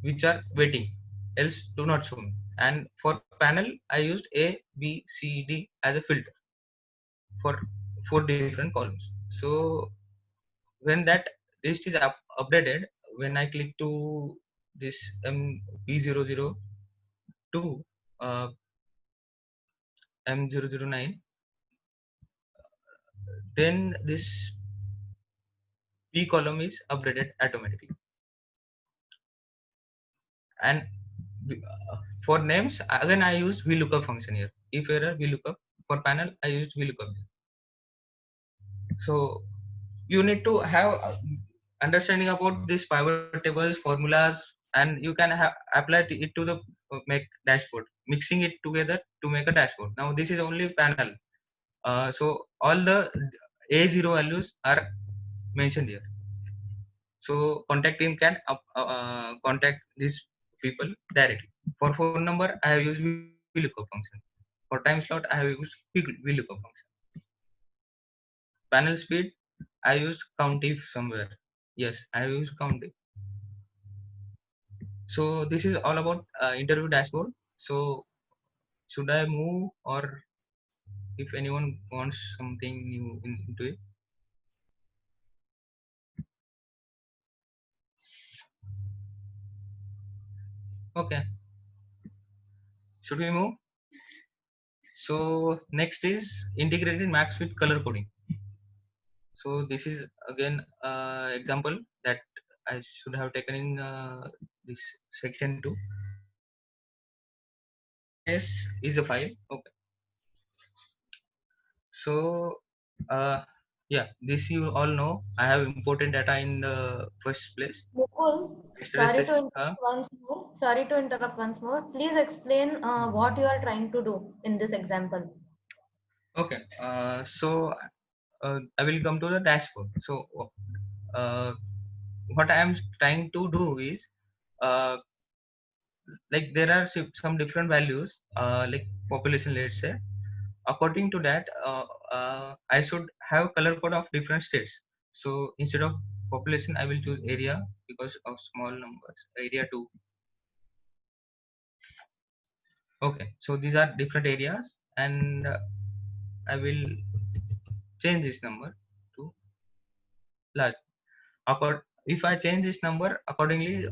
which are waiting, else do not show me. And for panel, I used A, B, C, D as a filter for 4 different columns. So when that list is updated, when I click to this B002, M009, then this B column is updated automatically. And for names, again I used VLOOKUP function here. If error, VLOOKUP. For panel, I used VLOOKUP. So you need to have understanding about these pivot tables, formulas, and you can apply it to the make dashboard, mixing it together to make a dashboard. Now this is only panel. So all the A0 values are mentioned here. So contact team can contact these people directly. For phone number, I have used VLOOKUP function. For time slot, I have used VLOOKUP function. Panel speed, I used COUNTIF somewhere. Yes, I have used COUNTIF. So this is all about interview dashboard. So should I move, or if anyone wants something new into it? Okay. Should we move? So next is integrated maps with color coding. So this is again example that I should have taken in this section 2. Yes, is a file. Okay. So yeah, this you all know. I have imported data in the first place. Mukul, sorry to interrupt once more. Please explain what you are trying to do in this example. Okay. So I will come to the dashboard. So what I am trying to do is like there are some different values like population, let's say. According to that, I should have color code of different states. So instead of population, I will choose area because of small numbers. Area 2. Okay, so these are different areas, and I will change this number to large. If I change this number accordingly,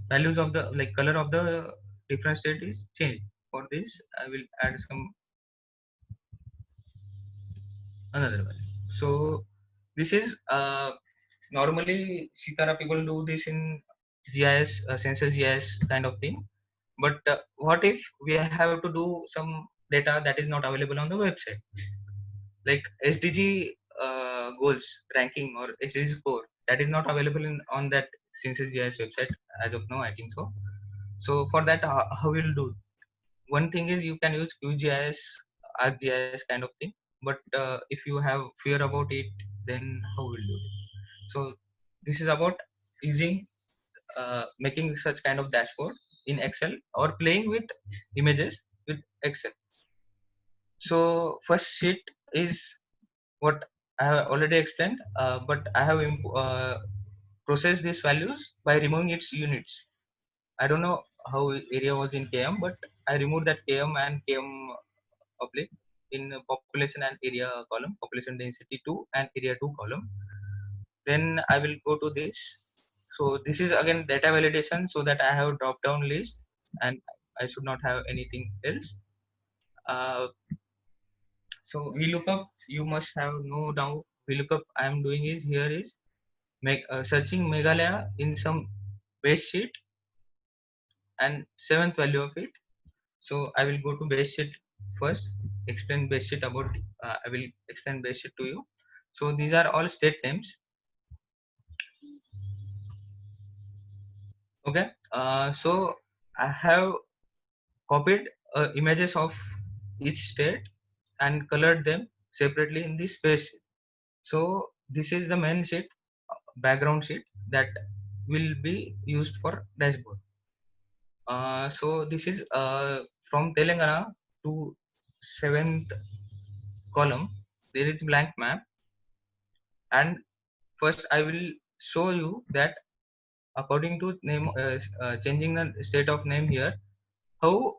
values of the like color of the different state is changed. For this, I will add some another value. So this is normally Sitara people do this in GIS, census GIS kind of thing. But what if we have to do some data that is not available on the website, like SDG goals ranking or SDG score that is not available on that census GIS website as of now, I think so. So for that, how we'll do? One thing is you can use QGIS, ArcGIS kind of thing. But if you have fear about it, then how will you do it? So this is about using making such kind of dashboard in Excel or playing with images with Excel. So first sheet is what I have already explained, but I have processed these values by removing its units. I don't know how area was in KM, but I removed that KM and KM oblique in population and area column, population density 2 and area 2 column. Then I will go to this. So this is again data validation, so that I have drop down list and I should not have anything else. So VLOOKUP, you must have no doubt. VLOOKUP I am doing is here is searching Meghalaya in some base sheet and seventh value of it. So I will go to base sheet first, explain base sheet about, I will explain base sheet to you. So these are all state names. Okay, so I have copied images of each state and colored them separately in this base sheet. So this is the main sheet, background sheet that will be used for dashboard. So this is from Telangana to 7th column. There is blank map, and first I will show you that according to name, changing the state of name here, how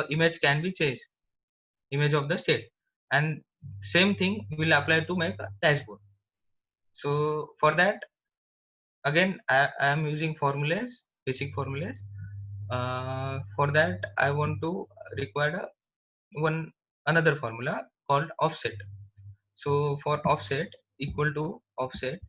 image can be changed, image of the state, and same thing will apply to make a dashboard. So for that, again I am using formulas, basic formulas. For that I want to require another formula called offset. So for offset, equal to offset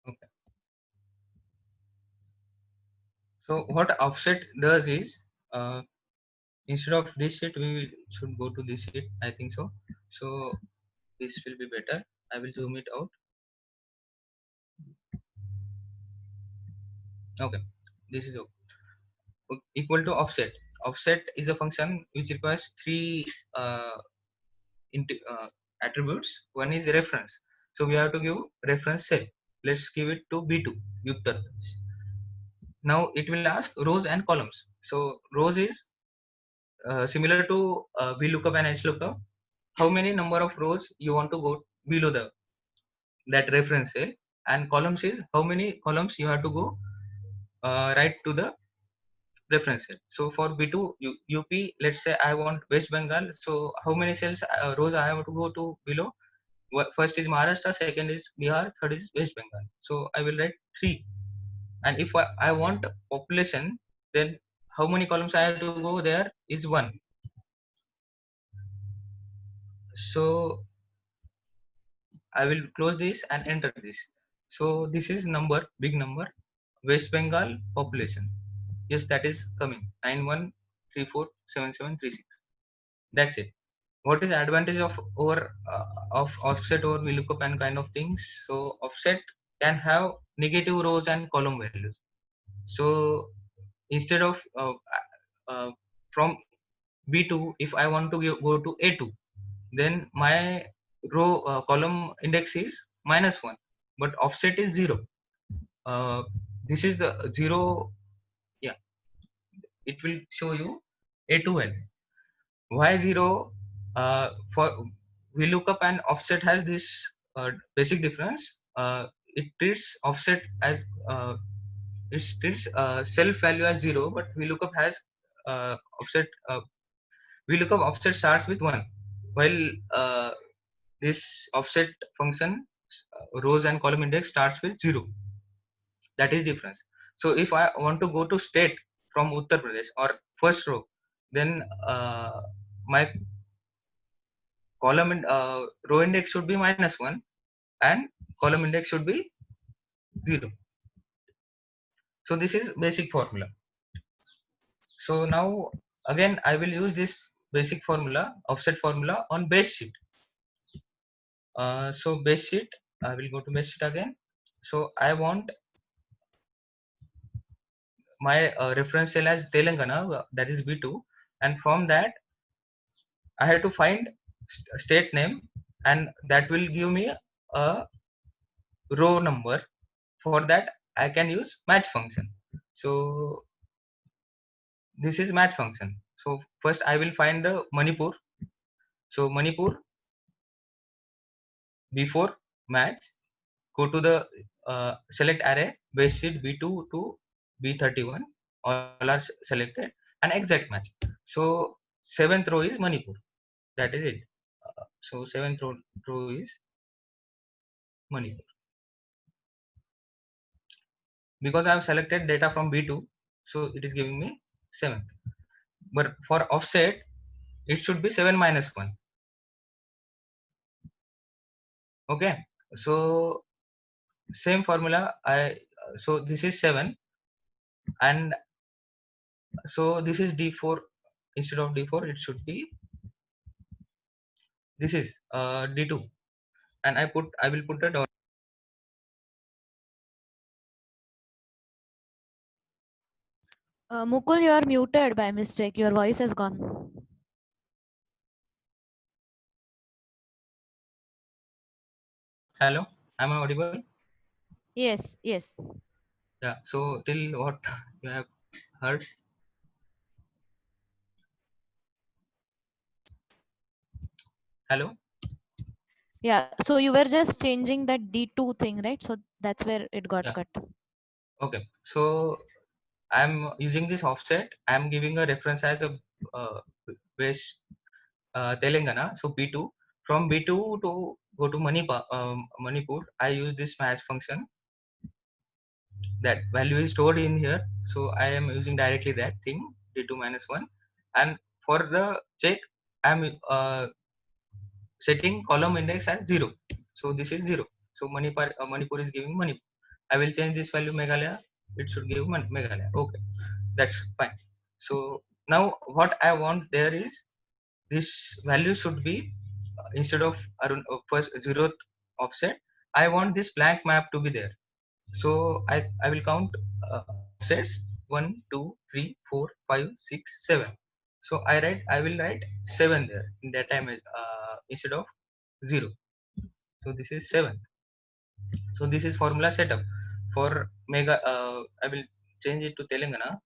okay. So what offset does is, instead of this sheet should go to this sheet, I think so. So this will be better. I will zoom it out. Okay, this is equal to offset. Offset is a function which requires three attributes. One is reference, so we have to give reference cell. Let's give it to B2, Uttar Pradesh. Now it will ask rows and columns. So rows is similar to VLOOKUP and HLOOKUP. How many number of rows you want to go below that reference cell, and columns is how many columns you have to go right to the reference cell. So for B2 UP, let's say I want West Bengal. So how many cells rows I have to go to below? First is Maharashtra, second is Bihar, third is West Bengal. So I will write 3. And if I want population, then how many columns I have to go there is 1. So I will close this and enter this. So this is number, big number, West Bengal population. Yes, that is coming 91347736. That's it. What is advantage of offset over VLOOKUP and kind of things? So offset can have negative rows and column values. So instead of from B2, if I want to go to A2, then my row column index is -1, but offset is 0. This is the 0. Yeah, it will show you A2N. Why 0? For VLOOKUP and offset has this basic difference. It treats offset as it treats self value as 0, but VLOOKUP has offset. VLOOKUP offset starts with 1, while this offset function rows and column index starts with 0. That is difference. So if I want to go to state from Uttar Pradesh or first row, then my column row index should be -1 and column index should be 0. So this is basic formula. So now again I will use this basic formula, offset formula on base sheet. So base sheet, I will go to base sheet again. So I want my reference cell as Telangana, that is B2, and from that I have to find state name, and that will give me a row number. For that I can use match function. So this is match function. So first I will find the Manipur. So Manipur before match, go to the select array base sheet B2 to B31, all are selected, and exact match. So seventh row is Manipur, that is it. So seventh row is Manipur. Because I have selected data from B2, so it is giving me 7. But for offset, it should be 7 minus 1. Okay, so same formula. So this is 7, and so this is D4. Instead of D4, it should be, this is D2, and I will put a dot. Mukul, you are muted by mistake. Your voice has gone. Hello, am I audible? Yes, yes. Yeah. So till what you have heard? Hello. Yeah. So you were just changing that D2 thing, right? So that's where it got Yeah. cut. Okay. So I'm using this offset. I'm giving a reference as a base Telangana. So B2, from B2 to go to Manipur, I use this match function. That value is stored in here. So I am using directly that thing, D2 minus 1. And for the check, I'm setting column index as 0. So this is 0. So Manipur is giving Manipur. I will change this value Meghalaya. It should give Meghalaya. Okay, that's fine. So now what I want there is, this value should be instead of first 0th offset, I want this blank map to be there. So I will count offsets 1, 2, 3, 4, 5, 6, 7. So I will write 7 there in that time instead of 0. So this is 7. So this is formula setup for mega. I will change it to Telangana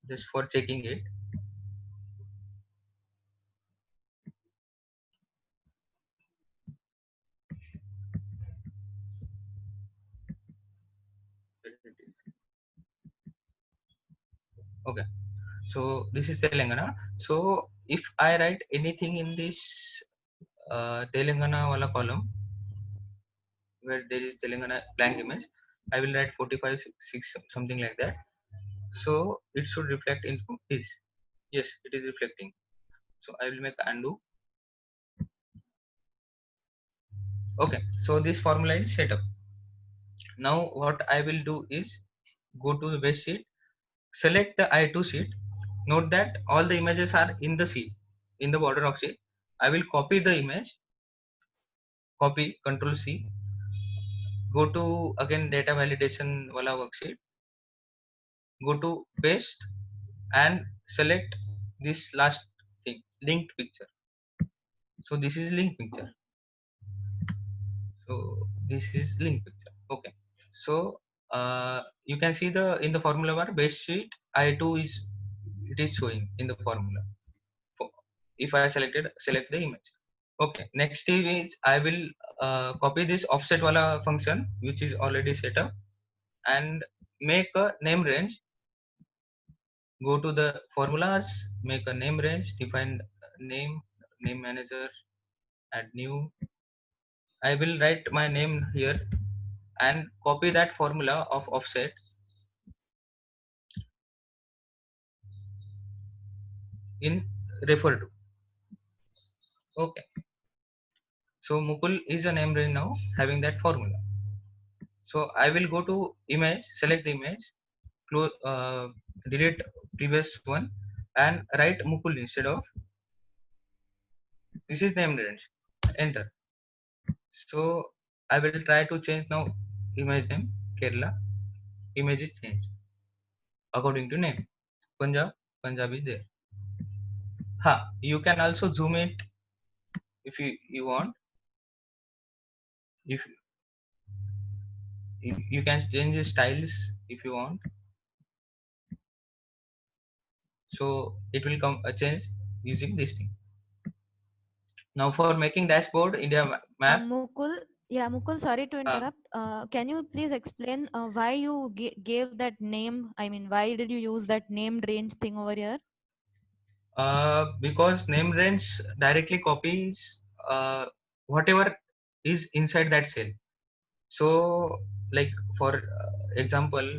just for checking it. Okay, so this is Telangana. So if I write anything in this Telangana wala column where there is Telangana blank image, I will write 45, 6, something like that. So it should reflect into this. Yes, it is reflecting. So I will make undo. Okay, so this formula is set up. Now what I will do is go to the base sheet, select the I2 sheet. Note that all the images are in the sheet, in the border of sheet. I will copy the image, copy, Control C, go to again data validation wala worksheet, go to paste and select this last thing, linked picture. So this is linked picture. So this is linked picture. Okay. So you can see in the formula bar base sheet I2 is, it is showing in the formula. If I select the image. Okay. Next thing is I will copy this offset wala function which is already set up and make a name range. Go to the formulas, make a name range, define name manager, add new. I will write my name here and copy that formula of offset in refer to. Okay. So Mukul is a name range now having that formula. So I will go to image, select the image, close, delete previous one, and write Mukul instead of this is name range. Enter. So I will try to change now image name Kerala. Image is changed according to name. Punjab is there. You can also zoom it if you want. If you can change the styles if you want. So it will come change using this thing. Now for making dashboard India map. Mukul, sorry to interrupt. Can you please explain why you gave that name? I mean, why did you use that named range thing over here? Because name range directly copies whatever is inside that cell. So like for example,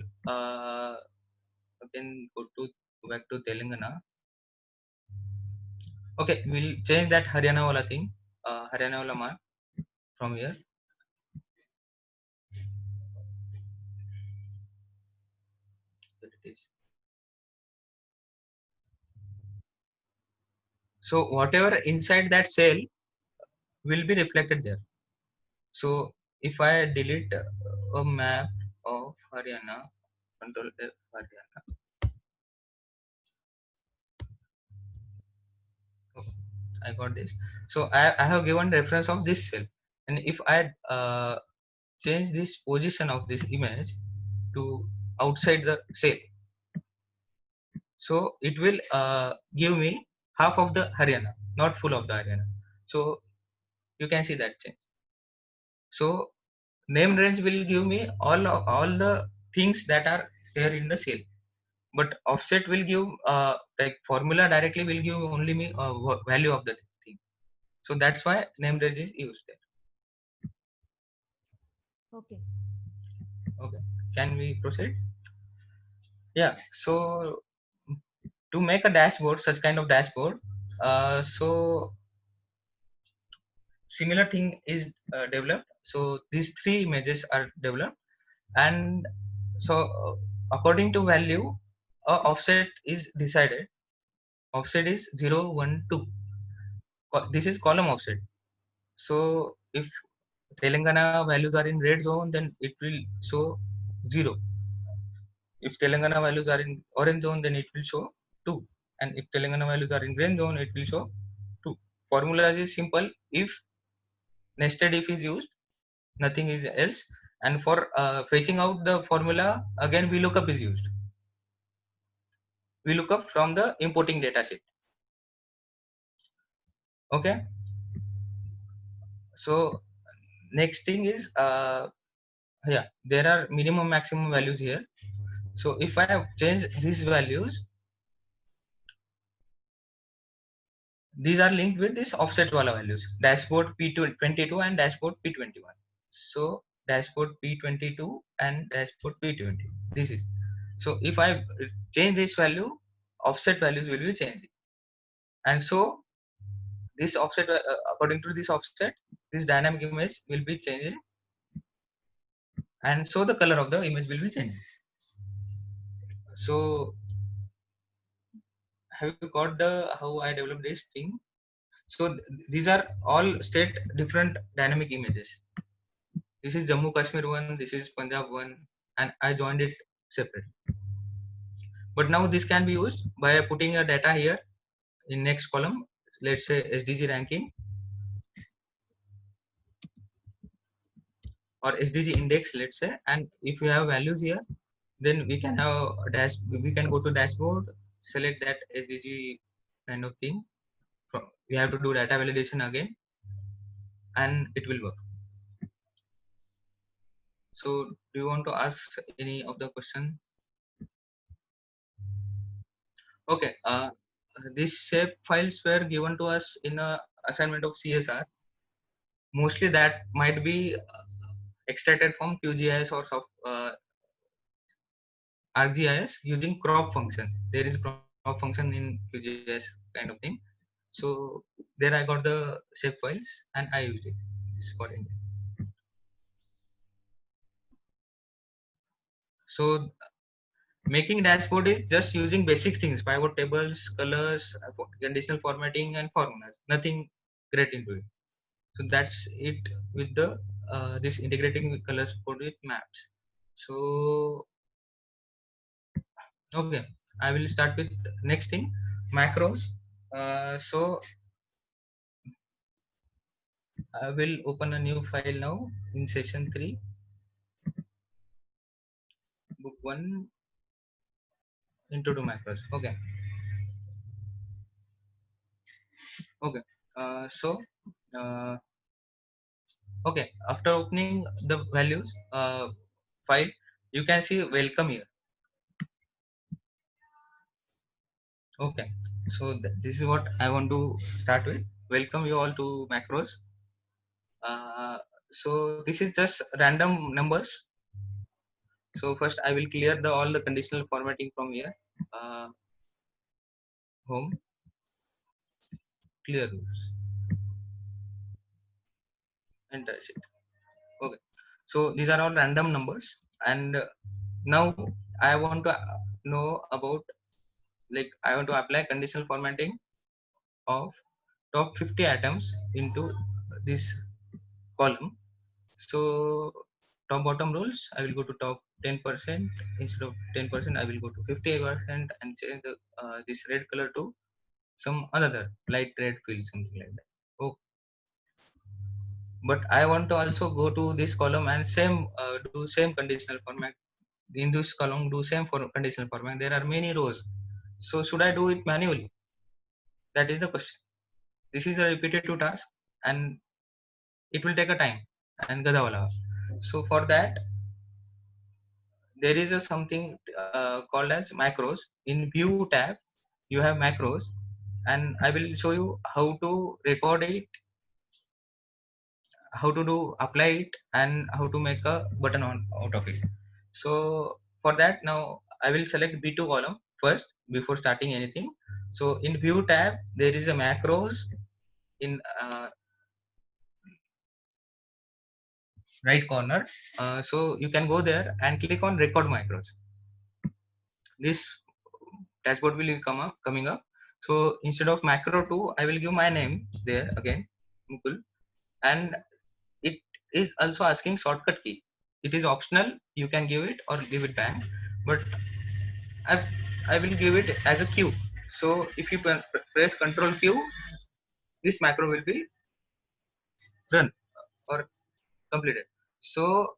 again go back to Telangana. Okay, we'll change that Haryana wala thing, Haryana wala map from here. There it is. So whatever inside that cell will be reflected there. So if I delete a map of Haryana, Control F Haryana. Okay, I got this. So I have given reference of this cell, and if I change this position of this image to outside the cell, so it will give me half of the Haryana, not full of the Haryana. So you can see that change. So name range will give me all the things that are there in the cell, but offset will give like formula directly will give only me value of the thing. So that's why name range is used there. Okay. Okay, can we proceed? Yeah. So to make a dashboard, such kind of dashboard, so similar thing is developed. So these three images are developed, and so according to value, offset is decided. Offset is 0, 1, 2. This is column offset. So if Telangana values are in red zone, then it will show 0. If Telangana values are in orange zone, then it will show 2. And if Telangana values are in green zone, it will show 2. Formula is simple. If nested if is used, nothing is else. And for fetching out the formula, again VLOOKUP is used. VLOOKUP from the importing dataset. Okay. So next thing is there are minimum maximum values here. So if I have changed these values, these are linked with this offset wala values, dashboard P22 and dashboard P21. So dashboard P22 and dashboard P20. This is, so if I change this value, offset values will be changed. And so this offset, according to this offset, this dynamic image will be changing. And so the color of the image will be changing. So have you got the how I developed this thing? So these are all state different dynamic images. This is Jammu Kashmir one, this is Punjab one, and I joined it separate. But now this can be used by putting a data here in next column. Let's say SDG ranking or SDG index, let's say, and if we have values here, then we can have a dash. We can go to dashboard, select that SDG kind of thing. We have to do data validation again, and it will work. So do you want to ask any of the question? Okay, these shape files were given to us in a assignment of CSR. Mostly that might be extracted from QGIS or ArcGIS using crop function. There is crop function in QGIS kind of thing. So there I got the shape files and I used it. It's for India. So making dashboard is just using basic things, pivot tables, colors, conditional formatting, and formulas. Nothing great into it. So that's it with the this integrating with colors code with maps. So okay, I will start with next thing, macros. So I will open a new file now in session 3, book 1, intro to macros. Okay. Okay. So uh, okay, after opening the values file, you can see welcome here. Okay, so this is what I want to start with. Welcome you all to macros. So this is just random numbers. So first I will clear the all the conditional formatting from here. Home, clear rules, and that's it. Okay, so these are all random numbers, and now I want to know about, like, I want to apply conditional formatting of top 50 items into this column. So top bottom rules, I will go to top 10%. Instead of 10%, I will go to 50% and change the, this red color to some another light red field, something like that. Oh, but I want to also go to this column and same do same conditional format. In this column, do same for conditional format. There are many rows, so should I do it manually? That is the question. This is a repetitive task, and it will take a time and gadawala. So for that, there is a something called as macros. In view tab, you have macros, and I will show you how to record it, how to do apply it, and how to make a button on out of it. So for that, now I will select B2 column first before starting anything. So in view tab, there is a macros in right corner. So you can go there and click on record macros. This dashboard will come up coming up. So instead of macro 2, I will give my name there again, Mukul, and it is also asking shortcut key. It is optional, you can give it or give it back, but I, I will give it as a Q. So if you press Control Q, this macro will be done or completed. So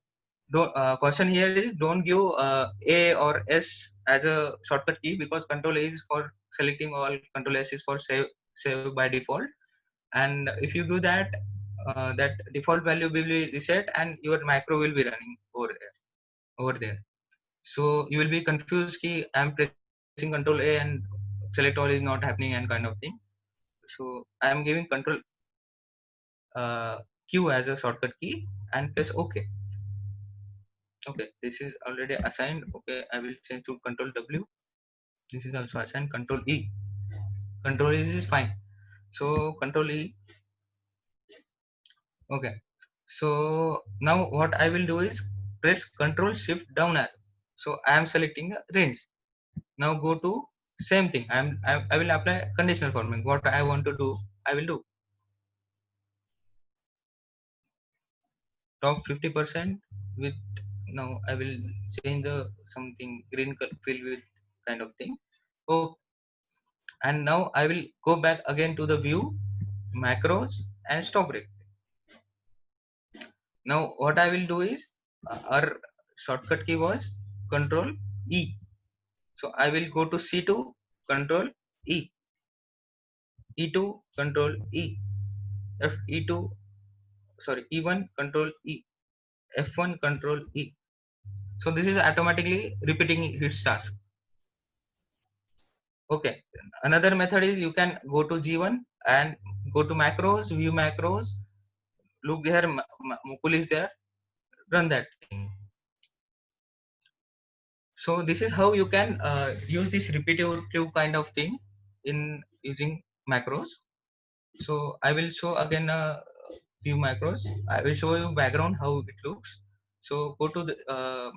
question here is, don't give A or S as a shortcut key, because Control A is for selecting all, Control S is for save by default. And if you do that, that default value will be reset and your macro will be running over there. So you will be confused ki I'm pressing Control A and select all is not happening and kind of thing. So I am giving Control Q as a shortcut key and press OK. Okay, this is already assigned. Okay, I will change to Control W. This is also assigned. Control E. Control E is fine. So Control E. Okay. So now what I will do is press Control Shift down arrow. So I am selecting a range. Now go to same thing. I will apply conditional formatting. What I want to do, I will do. Top 50% with, now I will change the something green fill with kind of thing. Oh, and now I will go back again to the view, macros, and stop break. Now what I will do is our shortcut key was Control E. So I will go to C2, Control E, E2, Control E, E2, sorry, E1, Control E, F1, Control E. So this is automatically repeating its task. Okay. Another method is you can go to G1 and go to macros, view macros. Look here, Mukul is there. Run that thing. So this is how you can use this repetitive kind of thing in using macros. So I will show again a few macros. I will show you background how it looks. So go to the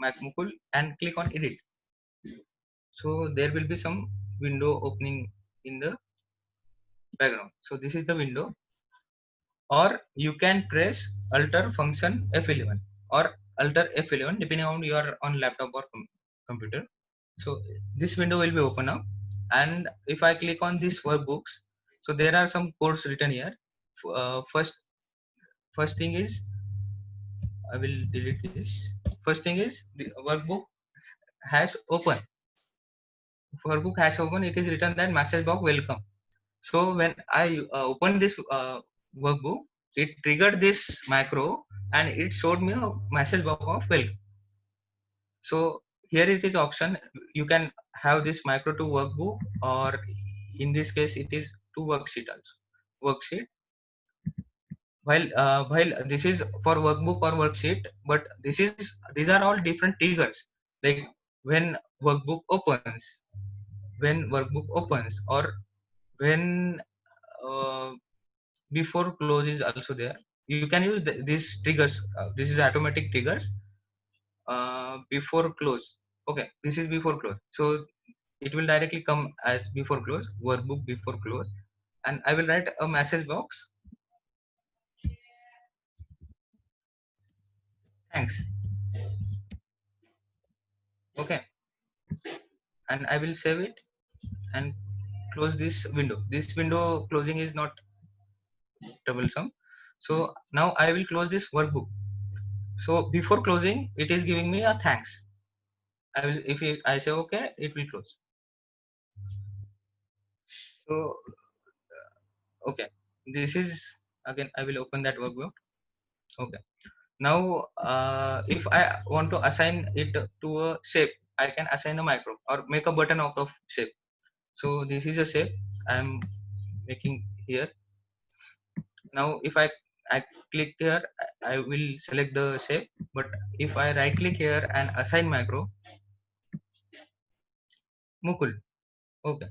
Mac Mukul and click on edit. So there will be some window opening in the background. So this is the window, or you can press Alter function F11 or Alter F11 depending on your on laptop or computer. So this window will be open up, and if I click on this workbooks, so there are some codes written here. First thing is, I will delete this. First thing is the workbook has open. Workbook has open. It is written that message box welcome. So when I opened this workbook, it triggered this macro and it showed me a message box of welcome. So here is this option. You can have this macro to workbook, or in this case it is to worksheet also. Worksheet. While this is for workbook or worksheet, but these are all different triggers. Like when workbook opens, or when uh, before close is also there. You can use these triggers. This is automatic triggers. Before close. Okay, this is before close. So it will directly come as before close, workbook before close, and I will write a message box. Thanks. Okay, and I will save it and close this window. This window closing is not troublesome. So now I will close this workbook. So before closing, it is giving me a thanks. I will, if I say okay, it will close. So okay, this is again. I will open that workbook. Okay. Now, if I want to assign it to a shape, I can assign a micro or make a button out of shape. So this is a shape I am making here. Now, if I click here, I will select the shape. But if I right click here and assign macro, Mukul, okay.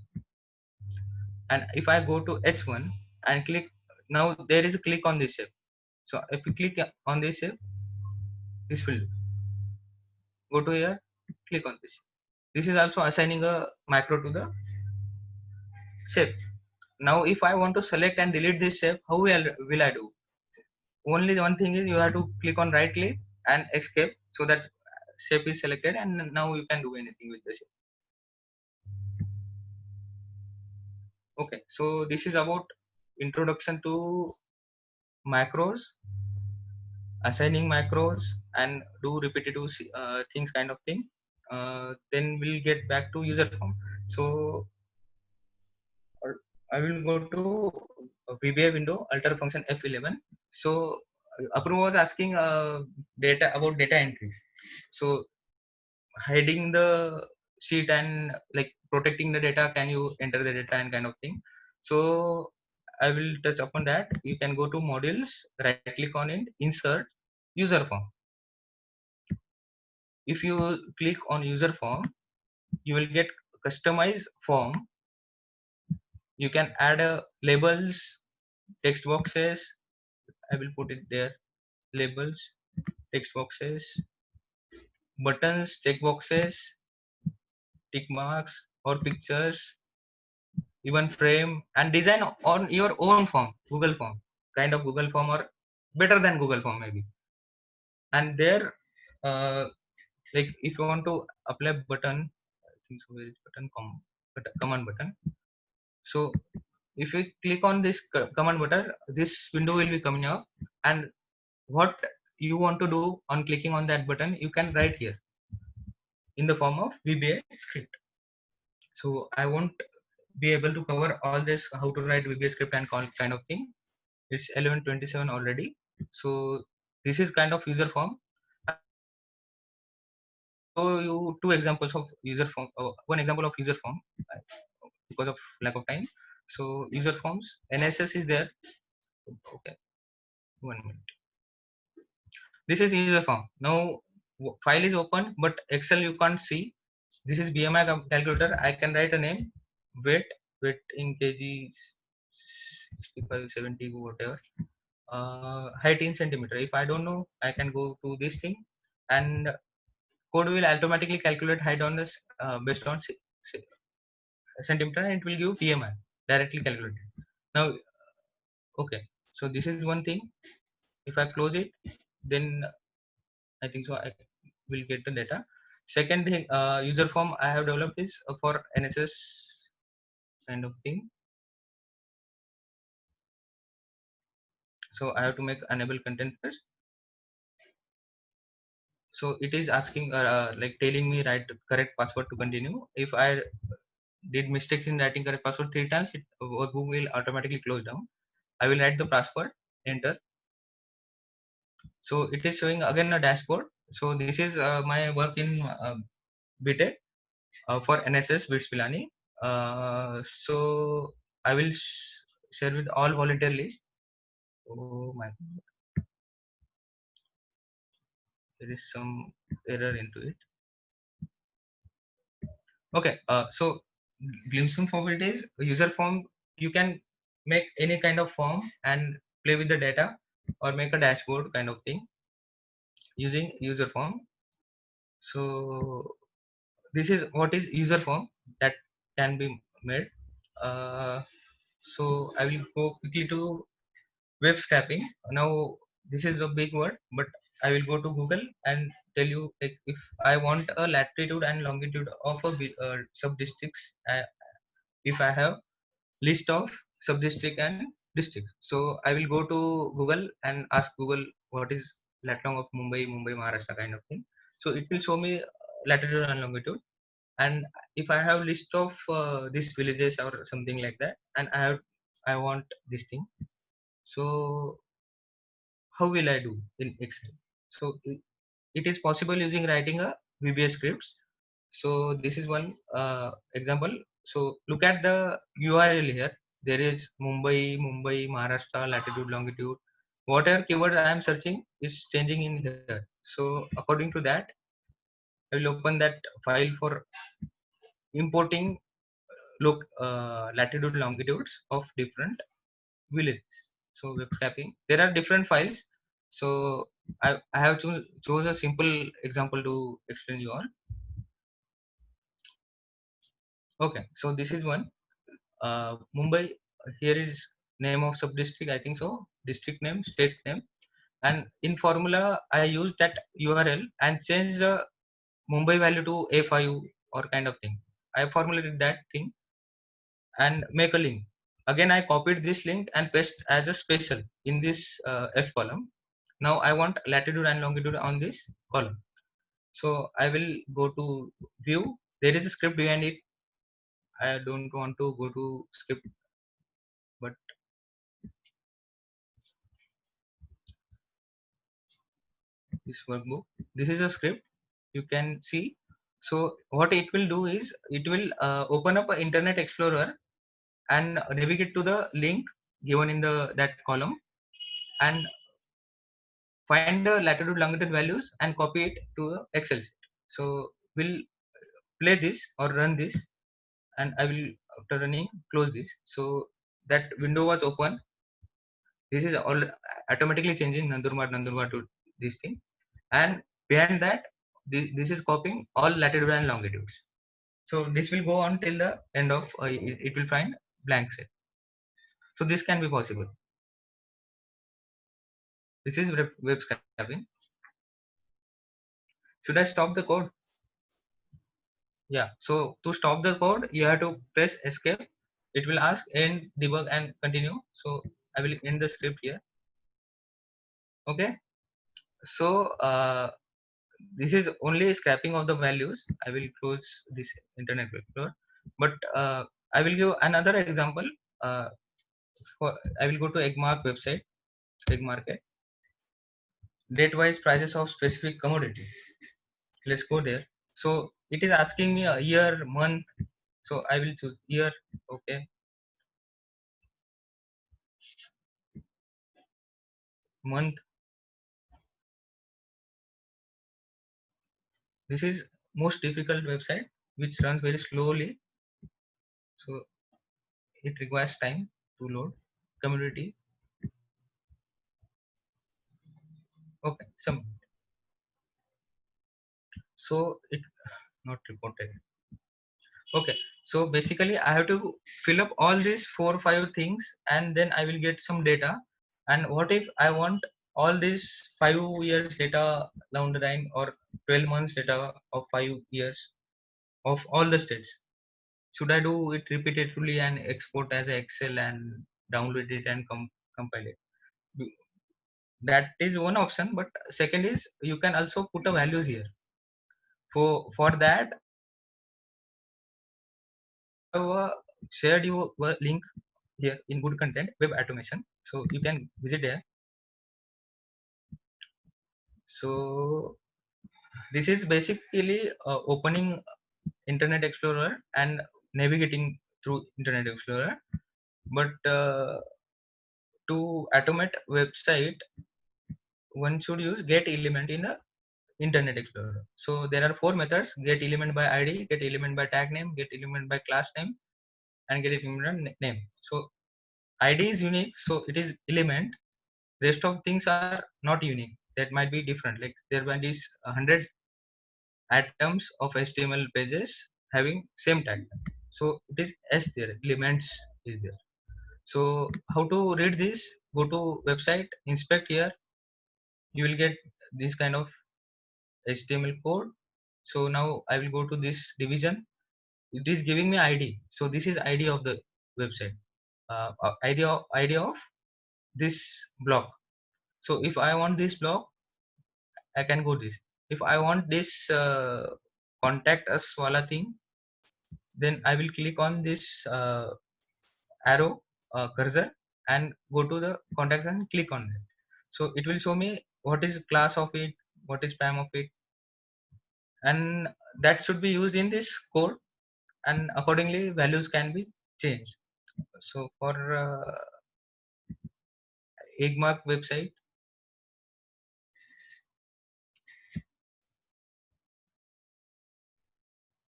And if I go to H1 and click, now there is a click on this shape. So if you click on this shape, this will go to here, click on this. This is also assigning a macro to the shape. Now, if I want to select and delete this shape, how will I do? Only one thing is you have to click on right click and escape so that shape is selected, and now you can do anything with the shape. Okay, so this is about introduction to macros, assigning macros, and do repetitive things kind of thing. Then we'll get back to user form. So I will go to VBA window, alter function F11. So Apurva was asking data about data entry. So hiding the sheet and like protecting the data, can you enter the data and kind of thing. So I will touch upon that. You can go to modules, right click on it, insert user form. If you click on user form, you will get customized form. You can add labels, text boxes. I will put it there. Labels, text boxes, buttons, check boxes, tick marks or pictures, even frame, and design on your own form, Google form, kind of Google form or better than Google form maybe. And there, like if you want to apply button, I think so is button command button. So if you click on this command button, this window will be coming up, and what you want to do on clicking on that button, you can write here in the form of VBA script. So I won't be able to cover all this, how to write VBA script and kind of thing. It's 11:27 already. So this is kind of user form. So you two examples of user form, one example of user form because of lack of time. So user forms, NSS is there. Okay, 1 minute. This is user form. Now file is open, but Excel you can't see. This is BMI calculator. I can write a name, weight in kg, 65, 70, whatever. Height in centimeter. If I don't know, I can go to this thing and code will automatically calculate height on this based on centimeter, and it will give PMI directly calculated. Now, okay, so this is one thing. If I close it, then I think so I will get the data. Second thing, user form I have developed is for NSS kind of thing. So I have to make enable content first. So it is asking like telling me write correct password to continue. If I did mistakes in writing correct password 3 times, Google will automatically close down. I will write the password, enter. So it is showing again a dashboard. So this is my work in BTech for NSS BITS Pilani. So I will share with all volunteer list. Oh my God. There is some error into it. Okay, so glimpsing form it is user form. You can make any kind of form and play with the data or make a dashboard kind of thing using user form. So this is what is user form that can be made. So I will go quickly to web scraping. Now this is a big word, but I will go to Google and tell you, like, if I want a latitude and longitude of a sub districts, if I have list of sub district and district. So I will go to Google and ask Google what is lat long of Mumbai, Maharashtra kind of thing. So it will show me latitude and longitude. And if I have list of these villages or something like that, and I want this thing. So how will I do in Excel? So it is possible using writing a VBA scripts. So this is one example. So look at the URL here. There is Mumbai, Maharashtra, latitude, longitude. Whatever keyword I am searching is changing in here. So according to that, I will open that file for importing latitude, longitudes of different villages. So web scraping. There are different files. So I have chose a simple example to explain you all. Okay, so this is one. Mumbai. Here is name of sub district. I think so. District name, state name, and in formula I use that URL and change the Mumbai value to A5 or kind of thing. I formulated that thing and make a link. Again, I copied this link and paste as a special in this F column. Now I want latitude and longitude on this column. So I will go to view. There is a script behind it. I don't want to go to script, but this workbook. This is a script. You can see. So what it will do is it will open up an Internet Explorer and navigate to the link given in the that column and find the latitude longitude values and copy it to the Excel sheet. So we'll play this or run this, and I will after running close this. So that window was open. This is all automatically changing Nandurbar to this thing, and behind that this is copying all latitude and longitudes. So this will go on till the end of it will find blank set. So this can be possible. This is web scraping. Should I stop the code? Yeah. So to stop the code, you have to press escape. It will ask end, debug, and continue. So I will end the script here. Okay. So this is only scrapping of the values. I will close this Internet Explorer, but I will give another example. I will go to Eggmark website, Egg Market. Date-wise prices of specific commodity. Let's go there. So it is asking me a year, month. So I will choose year. Okay. Month. This is most difficult website which runs very slowly. So it requires time to load. Community. Okay. Some. So it not reported. Okay, so basically I have to fill up all these 4 or 5 things, and then I will get some data. And what if I want all these 5 years data down the line, or 12 months data of 5 years of all the states? Should I do it repeatedly and export as a Excel and download it and compile it? That is one option, but second is you can also put a values here. For that, I have shared you a link here in good content web automation, so you can visit there. So this is basically opening Internet Explorer and navigating through Internet Explorer. But to automate website, one should use get element in a Internet Explorer. So there are 4 methods: get element by ID, get element by tag name, get element by class name, and get element by name. So ID is unique, so it is element. Rest of things are not unique. That might be different. Like there might be 100 items of HTML pages having same tag. So it is S there, elements is there. So how to read this? Go to website, inspect here. You will get this kind of HTML code. So now I will go to this division. It is giving me ID. So this is ID of the website. ID of this block. So if I want this block, I can go this. If I want this contact us wala thing, then I will click on this arrow cursor and go to the contacts and click on it. So it will show me what is class of it, what is spam of it, and that should be used in this code, and accordingly values can be changed. So for Eggmark website,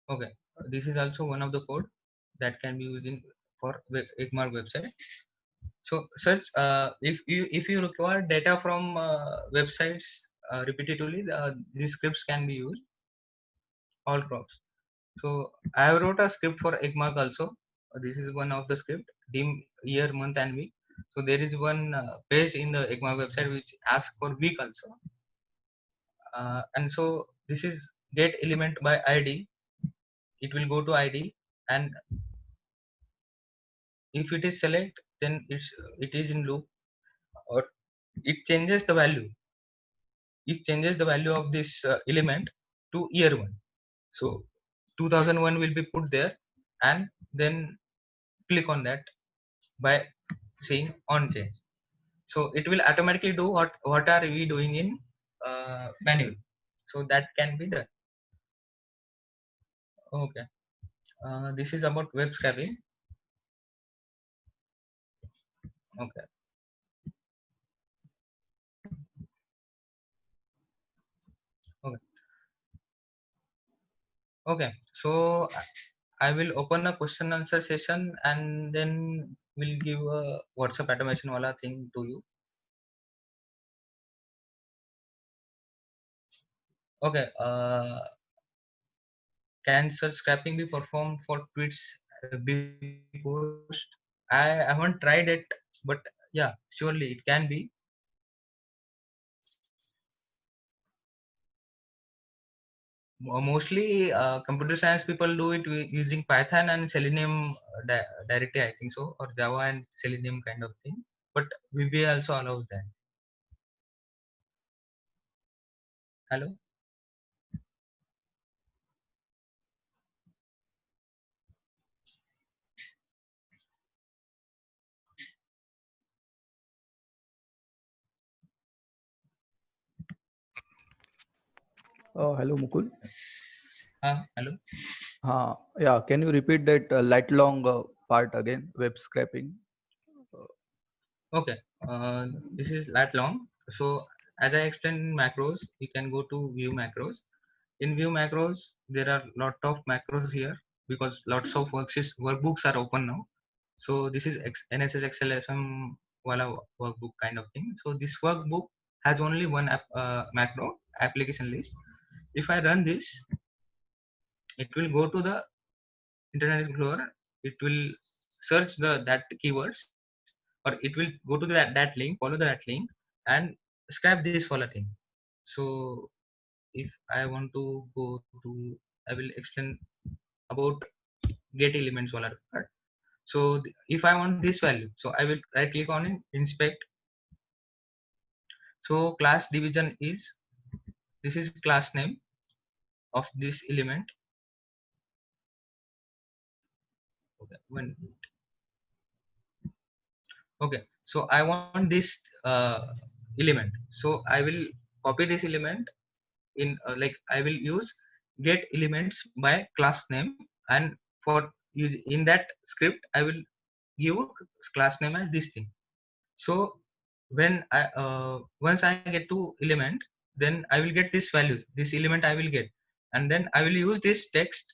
okay, this is also one of the code that can be used in for Eggmark website. So search if you require data from websites repeatedly, these scripts can be used all crops. So I have wrote a script for Eggmark also. This is one of the script, dim year, month, and week. So there is one page in the Eggmark website which asks for week also. And so this is get element by ID. It will go to ID, and if it is select, then it is in loop, or it changes the value. It changes the value of this element to year one. So 2001 will be put there, and then click on that by saying on change. So it will automatically do what are we doing in manual. So that can be done. Okay. This is about web scraping. Okay. Okay. Okay. So I will open a question answer session, and then we'll give a WhatsApp automation wala thing to you. Okay. Can such scrapping be performed for tweets post? I haven't tried it, but yeah, surely it can be. Mostly computer science people do it using Python and Selenium directly, I think so, or Java and Selenium kind of thing. But VBA also allows that. Hello. Hello, Mukul. Hello. Yeah, can you repeat that lat long part again? Web scraping. Okay. This is lat long. So as I explained in macros, you can go to view macros. In view macros, there are lot of macros here because lots of workbooks are open now. So this is NSS XLFM wala workbook kind of thing. So this workbook has only one macro application list. if I run this, it will go to the Internet Explorer. It will search that keywords, or it will go to that link, follow that link, and scrap this whole thing. So if I want to go to, I will explain about get elements wala part. So if I want this value, so I will right click on it, inspect. So class division is, this is class name of this element. Okay, okay, so I want this element. So I will copy this element in like I will use get elements by class name, and for use in that script I will give class name as this thing. So when I once I get to element, then I will get this value, this element I will get, and then I will use this text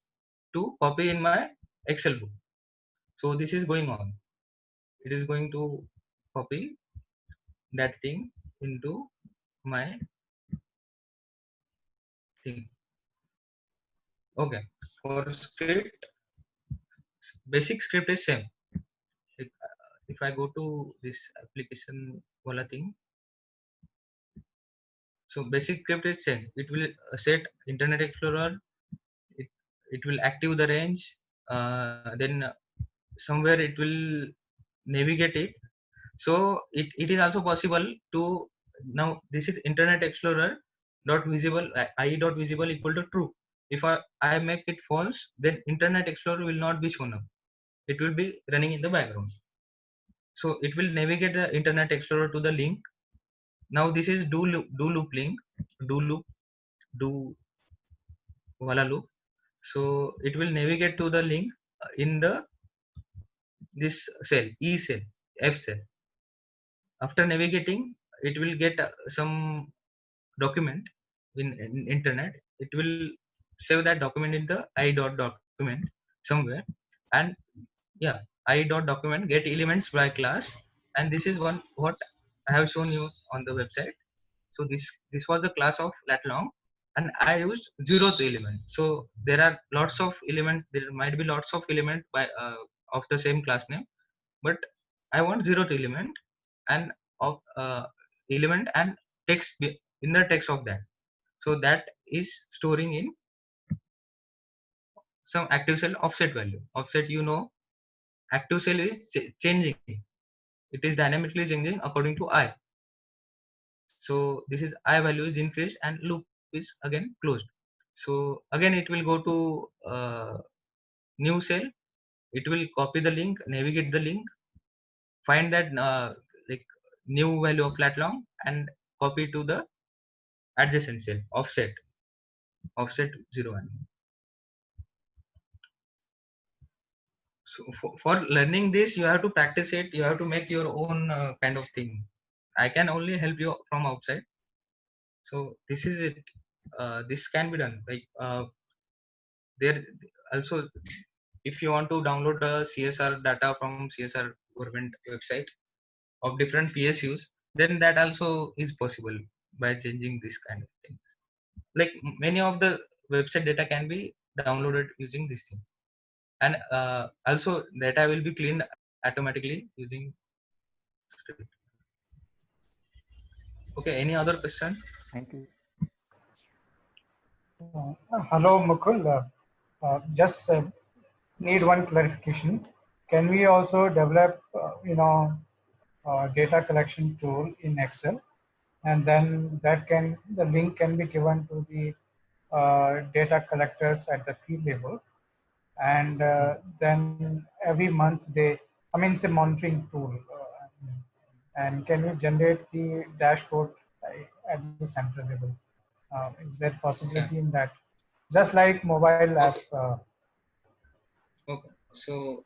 to copy in my Excel book. So this is going on. It is going to copy that thing into my thing. Okay, for script, basic script is same. If I go to this application wala thing, so basic script is same. It will set Internet Explorer. It will active the range. Then somewhere it will navigate it. So it is also possible to, now this is Internet Explorer dot visible I dot visible equal to true. If I make it false, then Internet Explorer will not be shown up. It will be running in the background. So it will navigate the Internet Explorer to the link. Now this is do loop link, do wala loop. So it will navigate to the link in the this cell, E cell, F cell. After navigating, it will get some document in internet. It will save that document in the I dot document somewhere, and yeah, I dot document get elements by class, and this is one what I have shown you on the website. So this was the class of lat long, and I used 0th element. So there are lots of element. There might be lots of element by of the same class name, but I want 0th element and of element and text inner text of that. So that is storing in some active cell offset value. Offset, you know, active cell is changing. It is dynamically changing according to I. So this is I value is increased and loop is again closed. So again it will go to new cell. It will copy the link, navigate the link, find that like new value of lat long, and copy to the adjacent cell offset 01. So for learning this, you have to practice it. You have to make your own kind of thing. I can only help you from outside. So this is it. This can be done. Like there also, if you want to download the CSR data from CSR government website of different PSUs, then that also is possible by changing this kind of things. Like many of the website data can be downloaded using this thing, and also data will be cleaned automatically using script. Okay, any other question? Thank you. Hello, Mukul. Just need one clarification. Can we also develop, data collection tool in Excel, and then the link can be given to the data collectors at the field level, and then every month it's a monitoring tool, and can you generate the dashboard at the central level? Is there possibility in that? Just like mobile app. Okay. So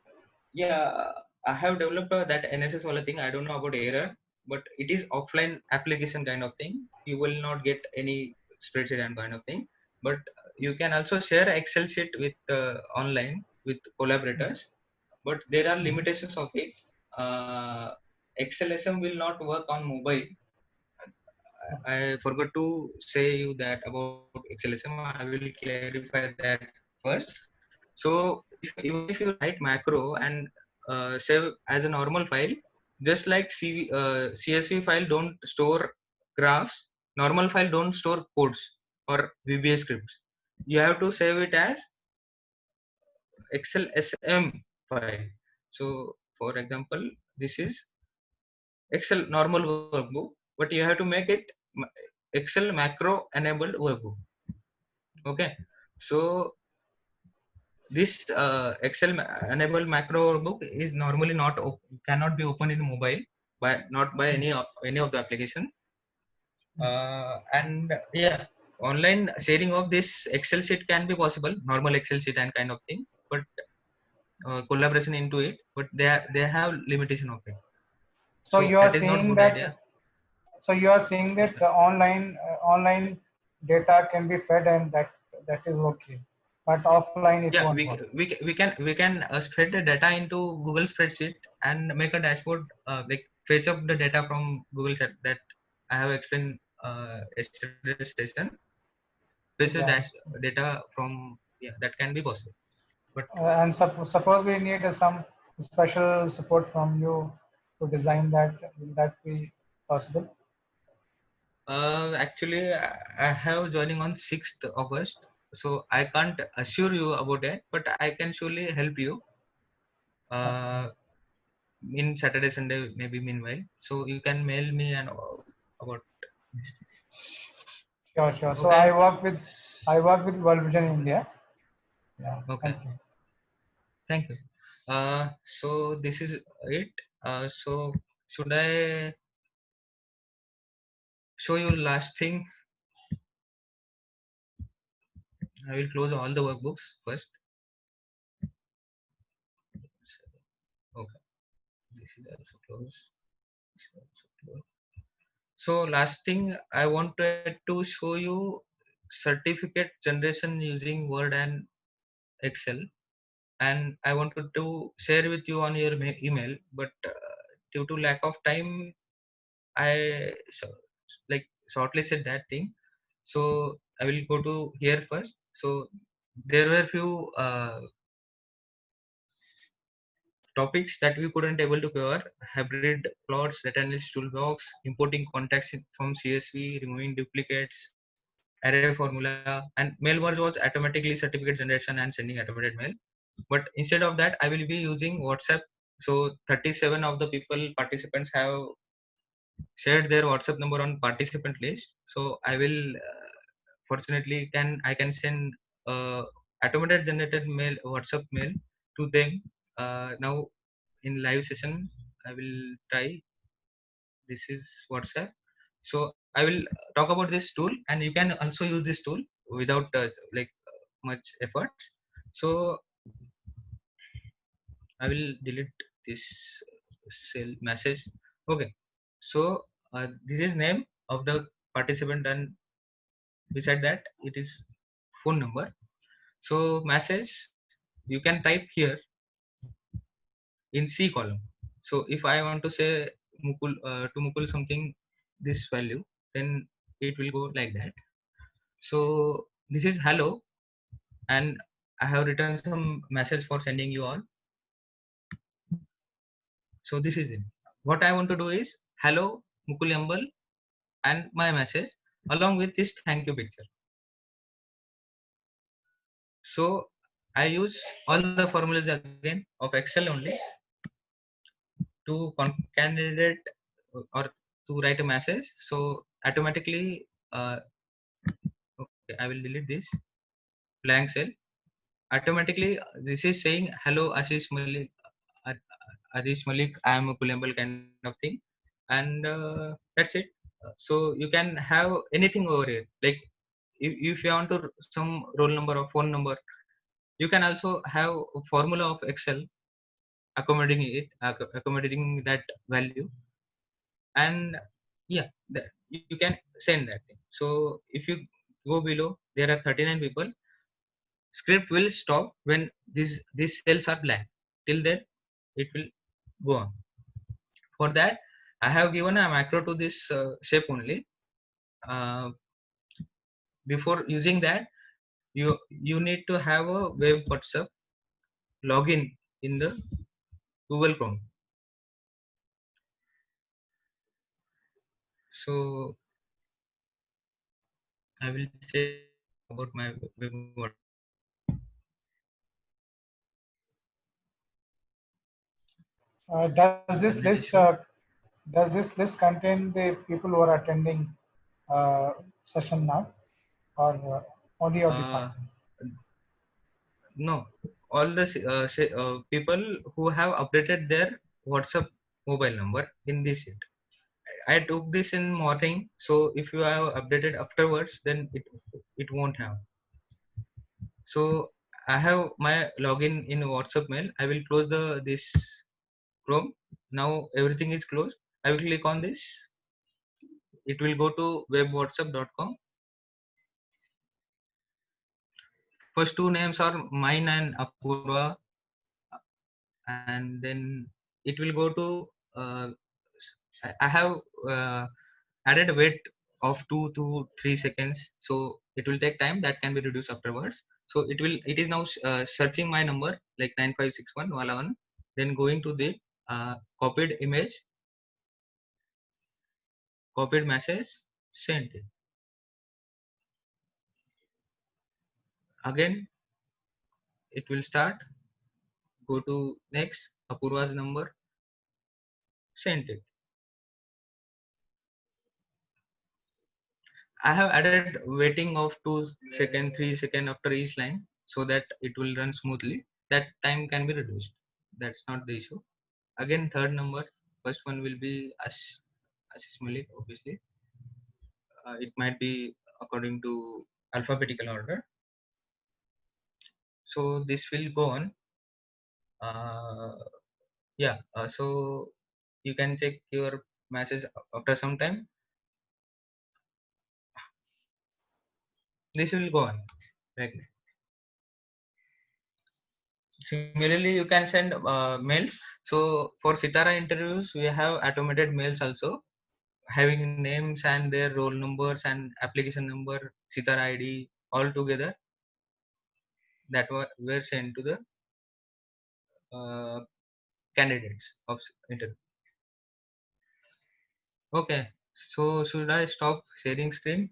yeah, I have developed that NSS wala thing. I don't know about error, but it is offline application kind of thing. You will not get any spreadsheet and kind of thing. But you can also share Excel sheet with online with collaborators. But there are limitations of it. XLSM will not work on mobile. I forgot to say you that about XLSM. I will clarify that first. So even if you write macro and save as a normal file, just like CSV file don't store graphs, normal file don't store codes or VBA scripts. You have to save it as XLSM file. So for example, this is Excel normal workbook, but you have to make it Excel macro enabled workbook. Okay, so this enabled macro workbook is normally cannot be opened in mobile by not by any of the application. And yeah, online sharing of this Excel sheet can be possible, normal Excel sheet and kind of thing, but collaboration into it, but they have limitation of it. So So you are that is not saying good that. idea. So you are saying that the online data can be fed and that is okay, but offline it Yeah, won't work. we can spread the data into Google spreadsheet and make a dashboard, like fetch up the data from Google Sheet that I have explained yesterday's session. Fetch the Yeah. data from, yeah, that can be possible, but And suppose we need some special support from you to design that. Will that be possible? actually I have joining on 6th August, so I can't assure you about it, but I can surely help you in Saturday Sunday maybe meanwhile, so you can mail me and about. Sure, sure. So Okay. I work with World Vision India. Yeah. Okay. Thank you. Thank you. So this is it. So should I show you last thing? I will close all the workbooks first. Okay. This is also closed. This is also closed. So last thing I wanted to show you certificate generation using Word and Excel, and I wanted to share with you on your email, but due to lack of time, I like shortlisted that thing. So I will go to here first. So there were few topics that we couldn't able to cover: hybrid plots, data analysis toolbox, importing contacts from CSV, removing duplicates, array formula, and mail merge was automatically certificate generation and sending automated mail. But instead of that, I will be using WhatsApp. So 37 of the people participants have shared their WhatsApp number on participant list. So I will fortunately I can send automated generated mail WhatsApp mail to them now in live session. I will try. This is WhatsApp. So I will talk about this tool, and you can also use this tool without much efforts. So I will delete this cell message. Okay. So this is name of the participant, and beside that it is phone number. So message you can type here in C column. So if I want to say Mukul to Mukul something this value, then it will go like that. So this is hello, and I have written some message for sending you all. So this is it. What I want to do is hello Mukul Yambal and my message along with this thank you picture. So I use all the formulas again of Excel only to candidate or to write a message. So automatically, okay, I will delete this blank cell. Automatically, this is saying hello Ashish Malik, Ashish Malik. I am a Kulambal kind of thing, and that's it. So you can have anything over here. Like if you want to some roll number or phone number, you can also have a formula of Excel accommodating that value, and yeah, you can send that thing. So if you go below, there are 39 people. Script will stop when these cells are blank. Till then it will go on. For that I have given a macro to this shape only. before using that, you need to have a web WhatsApp login in the Google Chrome. So I will check about my web WhatsApp. Does this list contain the people who are attending session now, or only your department? No, all the people who have updated their WhatsApp mobile number in this sheet. I took this in morning, so if you have updated afterwards, then it won't have. So I have my login in WhatsApp mail. I will close this Chrome. Now everything is closed. I will click on this. It will go to webwhatsapp.com. First two names are mine and Apurva, and then it will go to I have added a wait of 2 to 3 seconds, so it will take time. That can be reduced afterwards. So it is now searching my number like 9561 1, then going to the copied image, copied message, sent it. Again it will start, go to next, Apurva's number, sent it. I have added waiting of 2 seconds, 3 seconds after each line, so that it will run smoothly. That time can be reduced. That's not the issue. Again, third number, first one will be Ashish Malik, obviously. It might be according to alphabetical order. So this will go on. Yeah, so you can check your message after some time. This will go on. Right. Similarly, you can send mails. So for Sitara interviews, we have automated mails also, having names and their roll numbers and application number, Sitara ID, all together, that were sent to the candidates of interview. Okay, so should I stop sharing screen?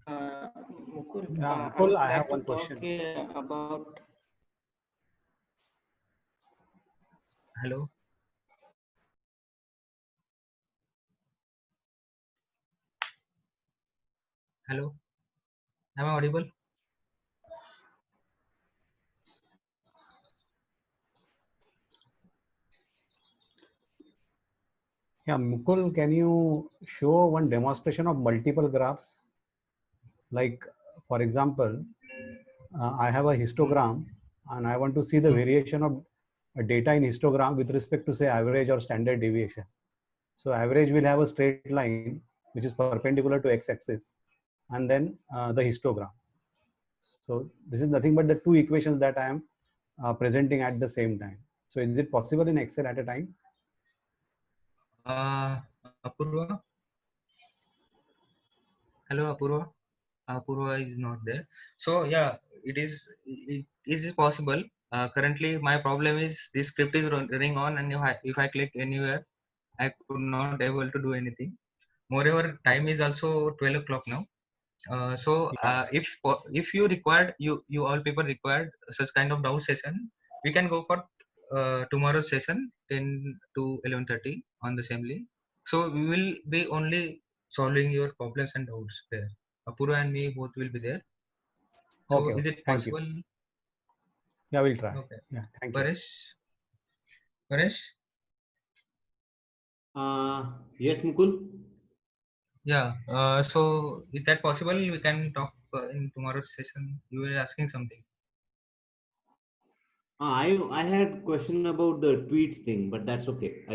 Mukul, Mukul, I have one to question. talk about. Hello. Hello. Am I audible? Yeah, Mukul, can you show one demonstration of multiple graphs? Like, for example, I have a histogram and I want to see the variation of data in histogram with respect to, say, average or standard deviation. So average will have a straight line which is perpendicular to x-axis, and then the histogram. So this is nothing but the two equations that I am presenting at the same time. So is it possible in Excel at a time? Apurva. Hello, Apurva. Apurva is not there. So yeah, it is possible. Currently, my problem is this script is running on, and if I click anywhere, I could not able to do anything. Moreover, time is also 12 o'clock now. If you required, you all people required such kind of doubt session, we can go for tomorrow's session 10 to 11:30 on the same link. So we will be only solving your problems and doubts there. Apurva and me both will be there. So Okay, is it thank possible? you. Yeah, we'll try. Okay. Yeah, thank you. Paresh? Yes, Mukul. Yeah. So is that possible? We can talk in tomorrow's session. You were asking something. I had question about the tweets thing, but that's okay.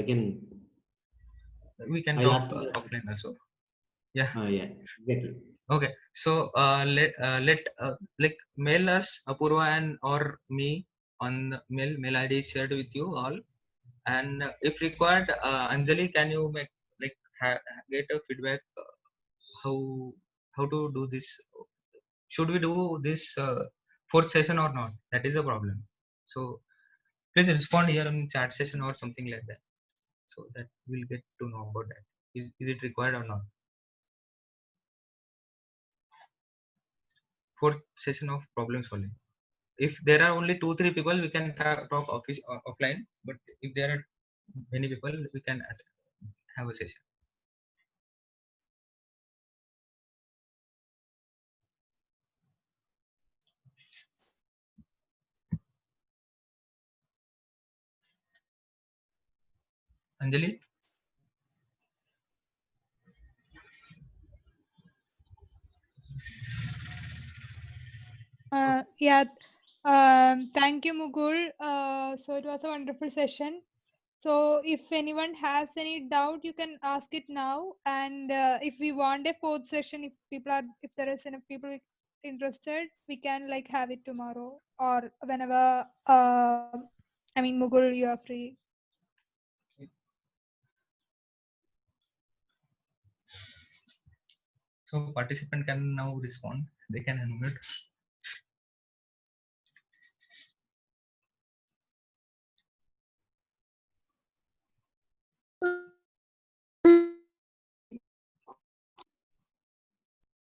We can I'll talk ask offline also. Yeah. Yeah, exactly. Okay. So let like mail us Apurva and or me on the mail ID shared with you all. And if required, Anjali, can you make like get a feedback how to do this? Should we do this fourth session or not? That is the problem. So please respond here in chat session or something like that, so that we'll get to know about that. Is it required or not? Fourth session of problem solving. If there are only 2-3 people, we can talk offline. But if there are many people, we can have a session. Anjali? Yeah. Thank you, Mukul. So it was a wonderful session. So if anyone has any doubt, you can ask it now. And if we want a fourth session, if there is enough people interested, we can like have it tomorrow or whenever. I mean, Mukul, you are free. So participant can now respond. They can unmute.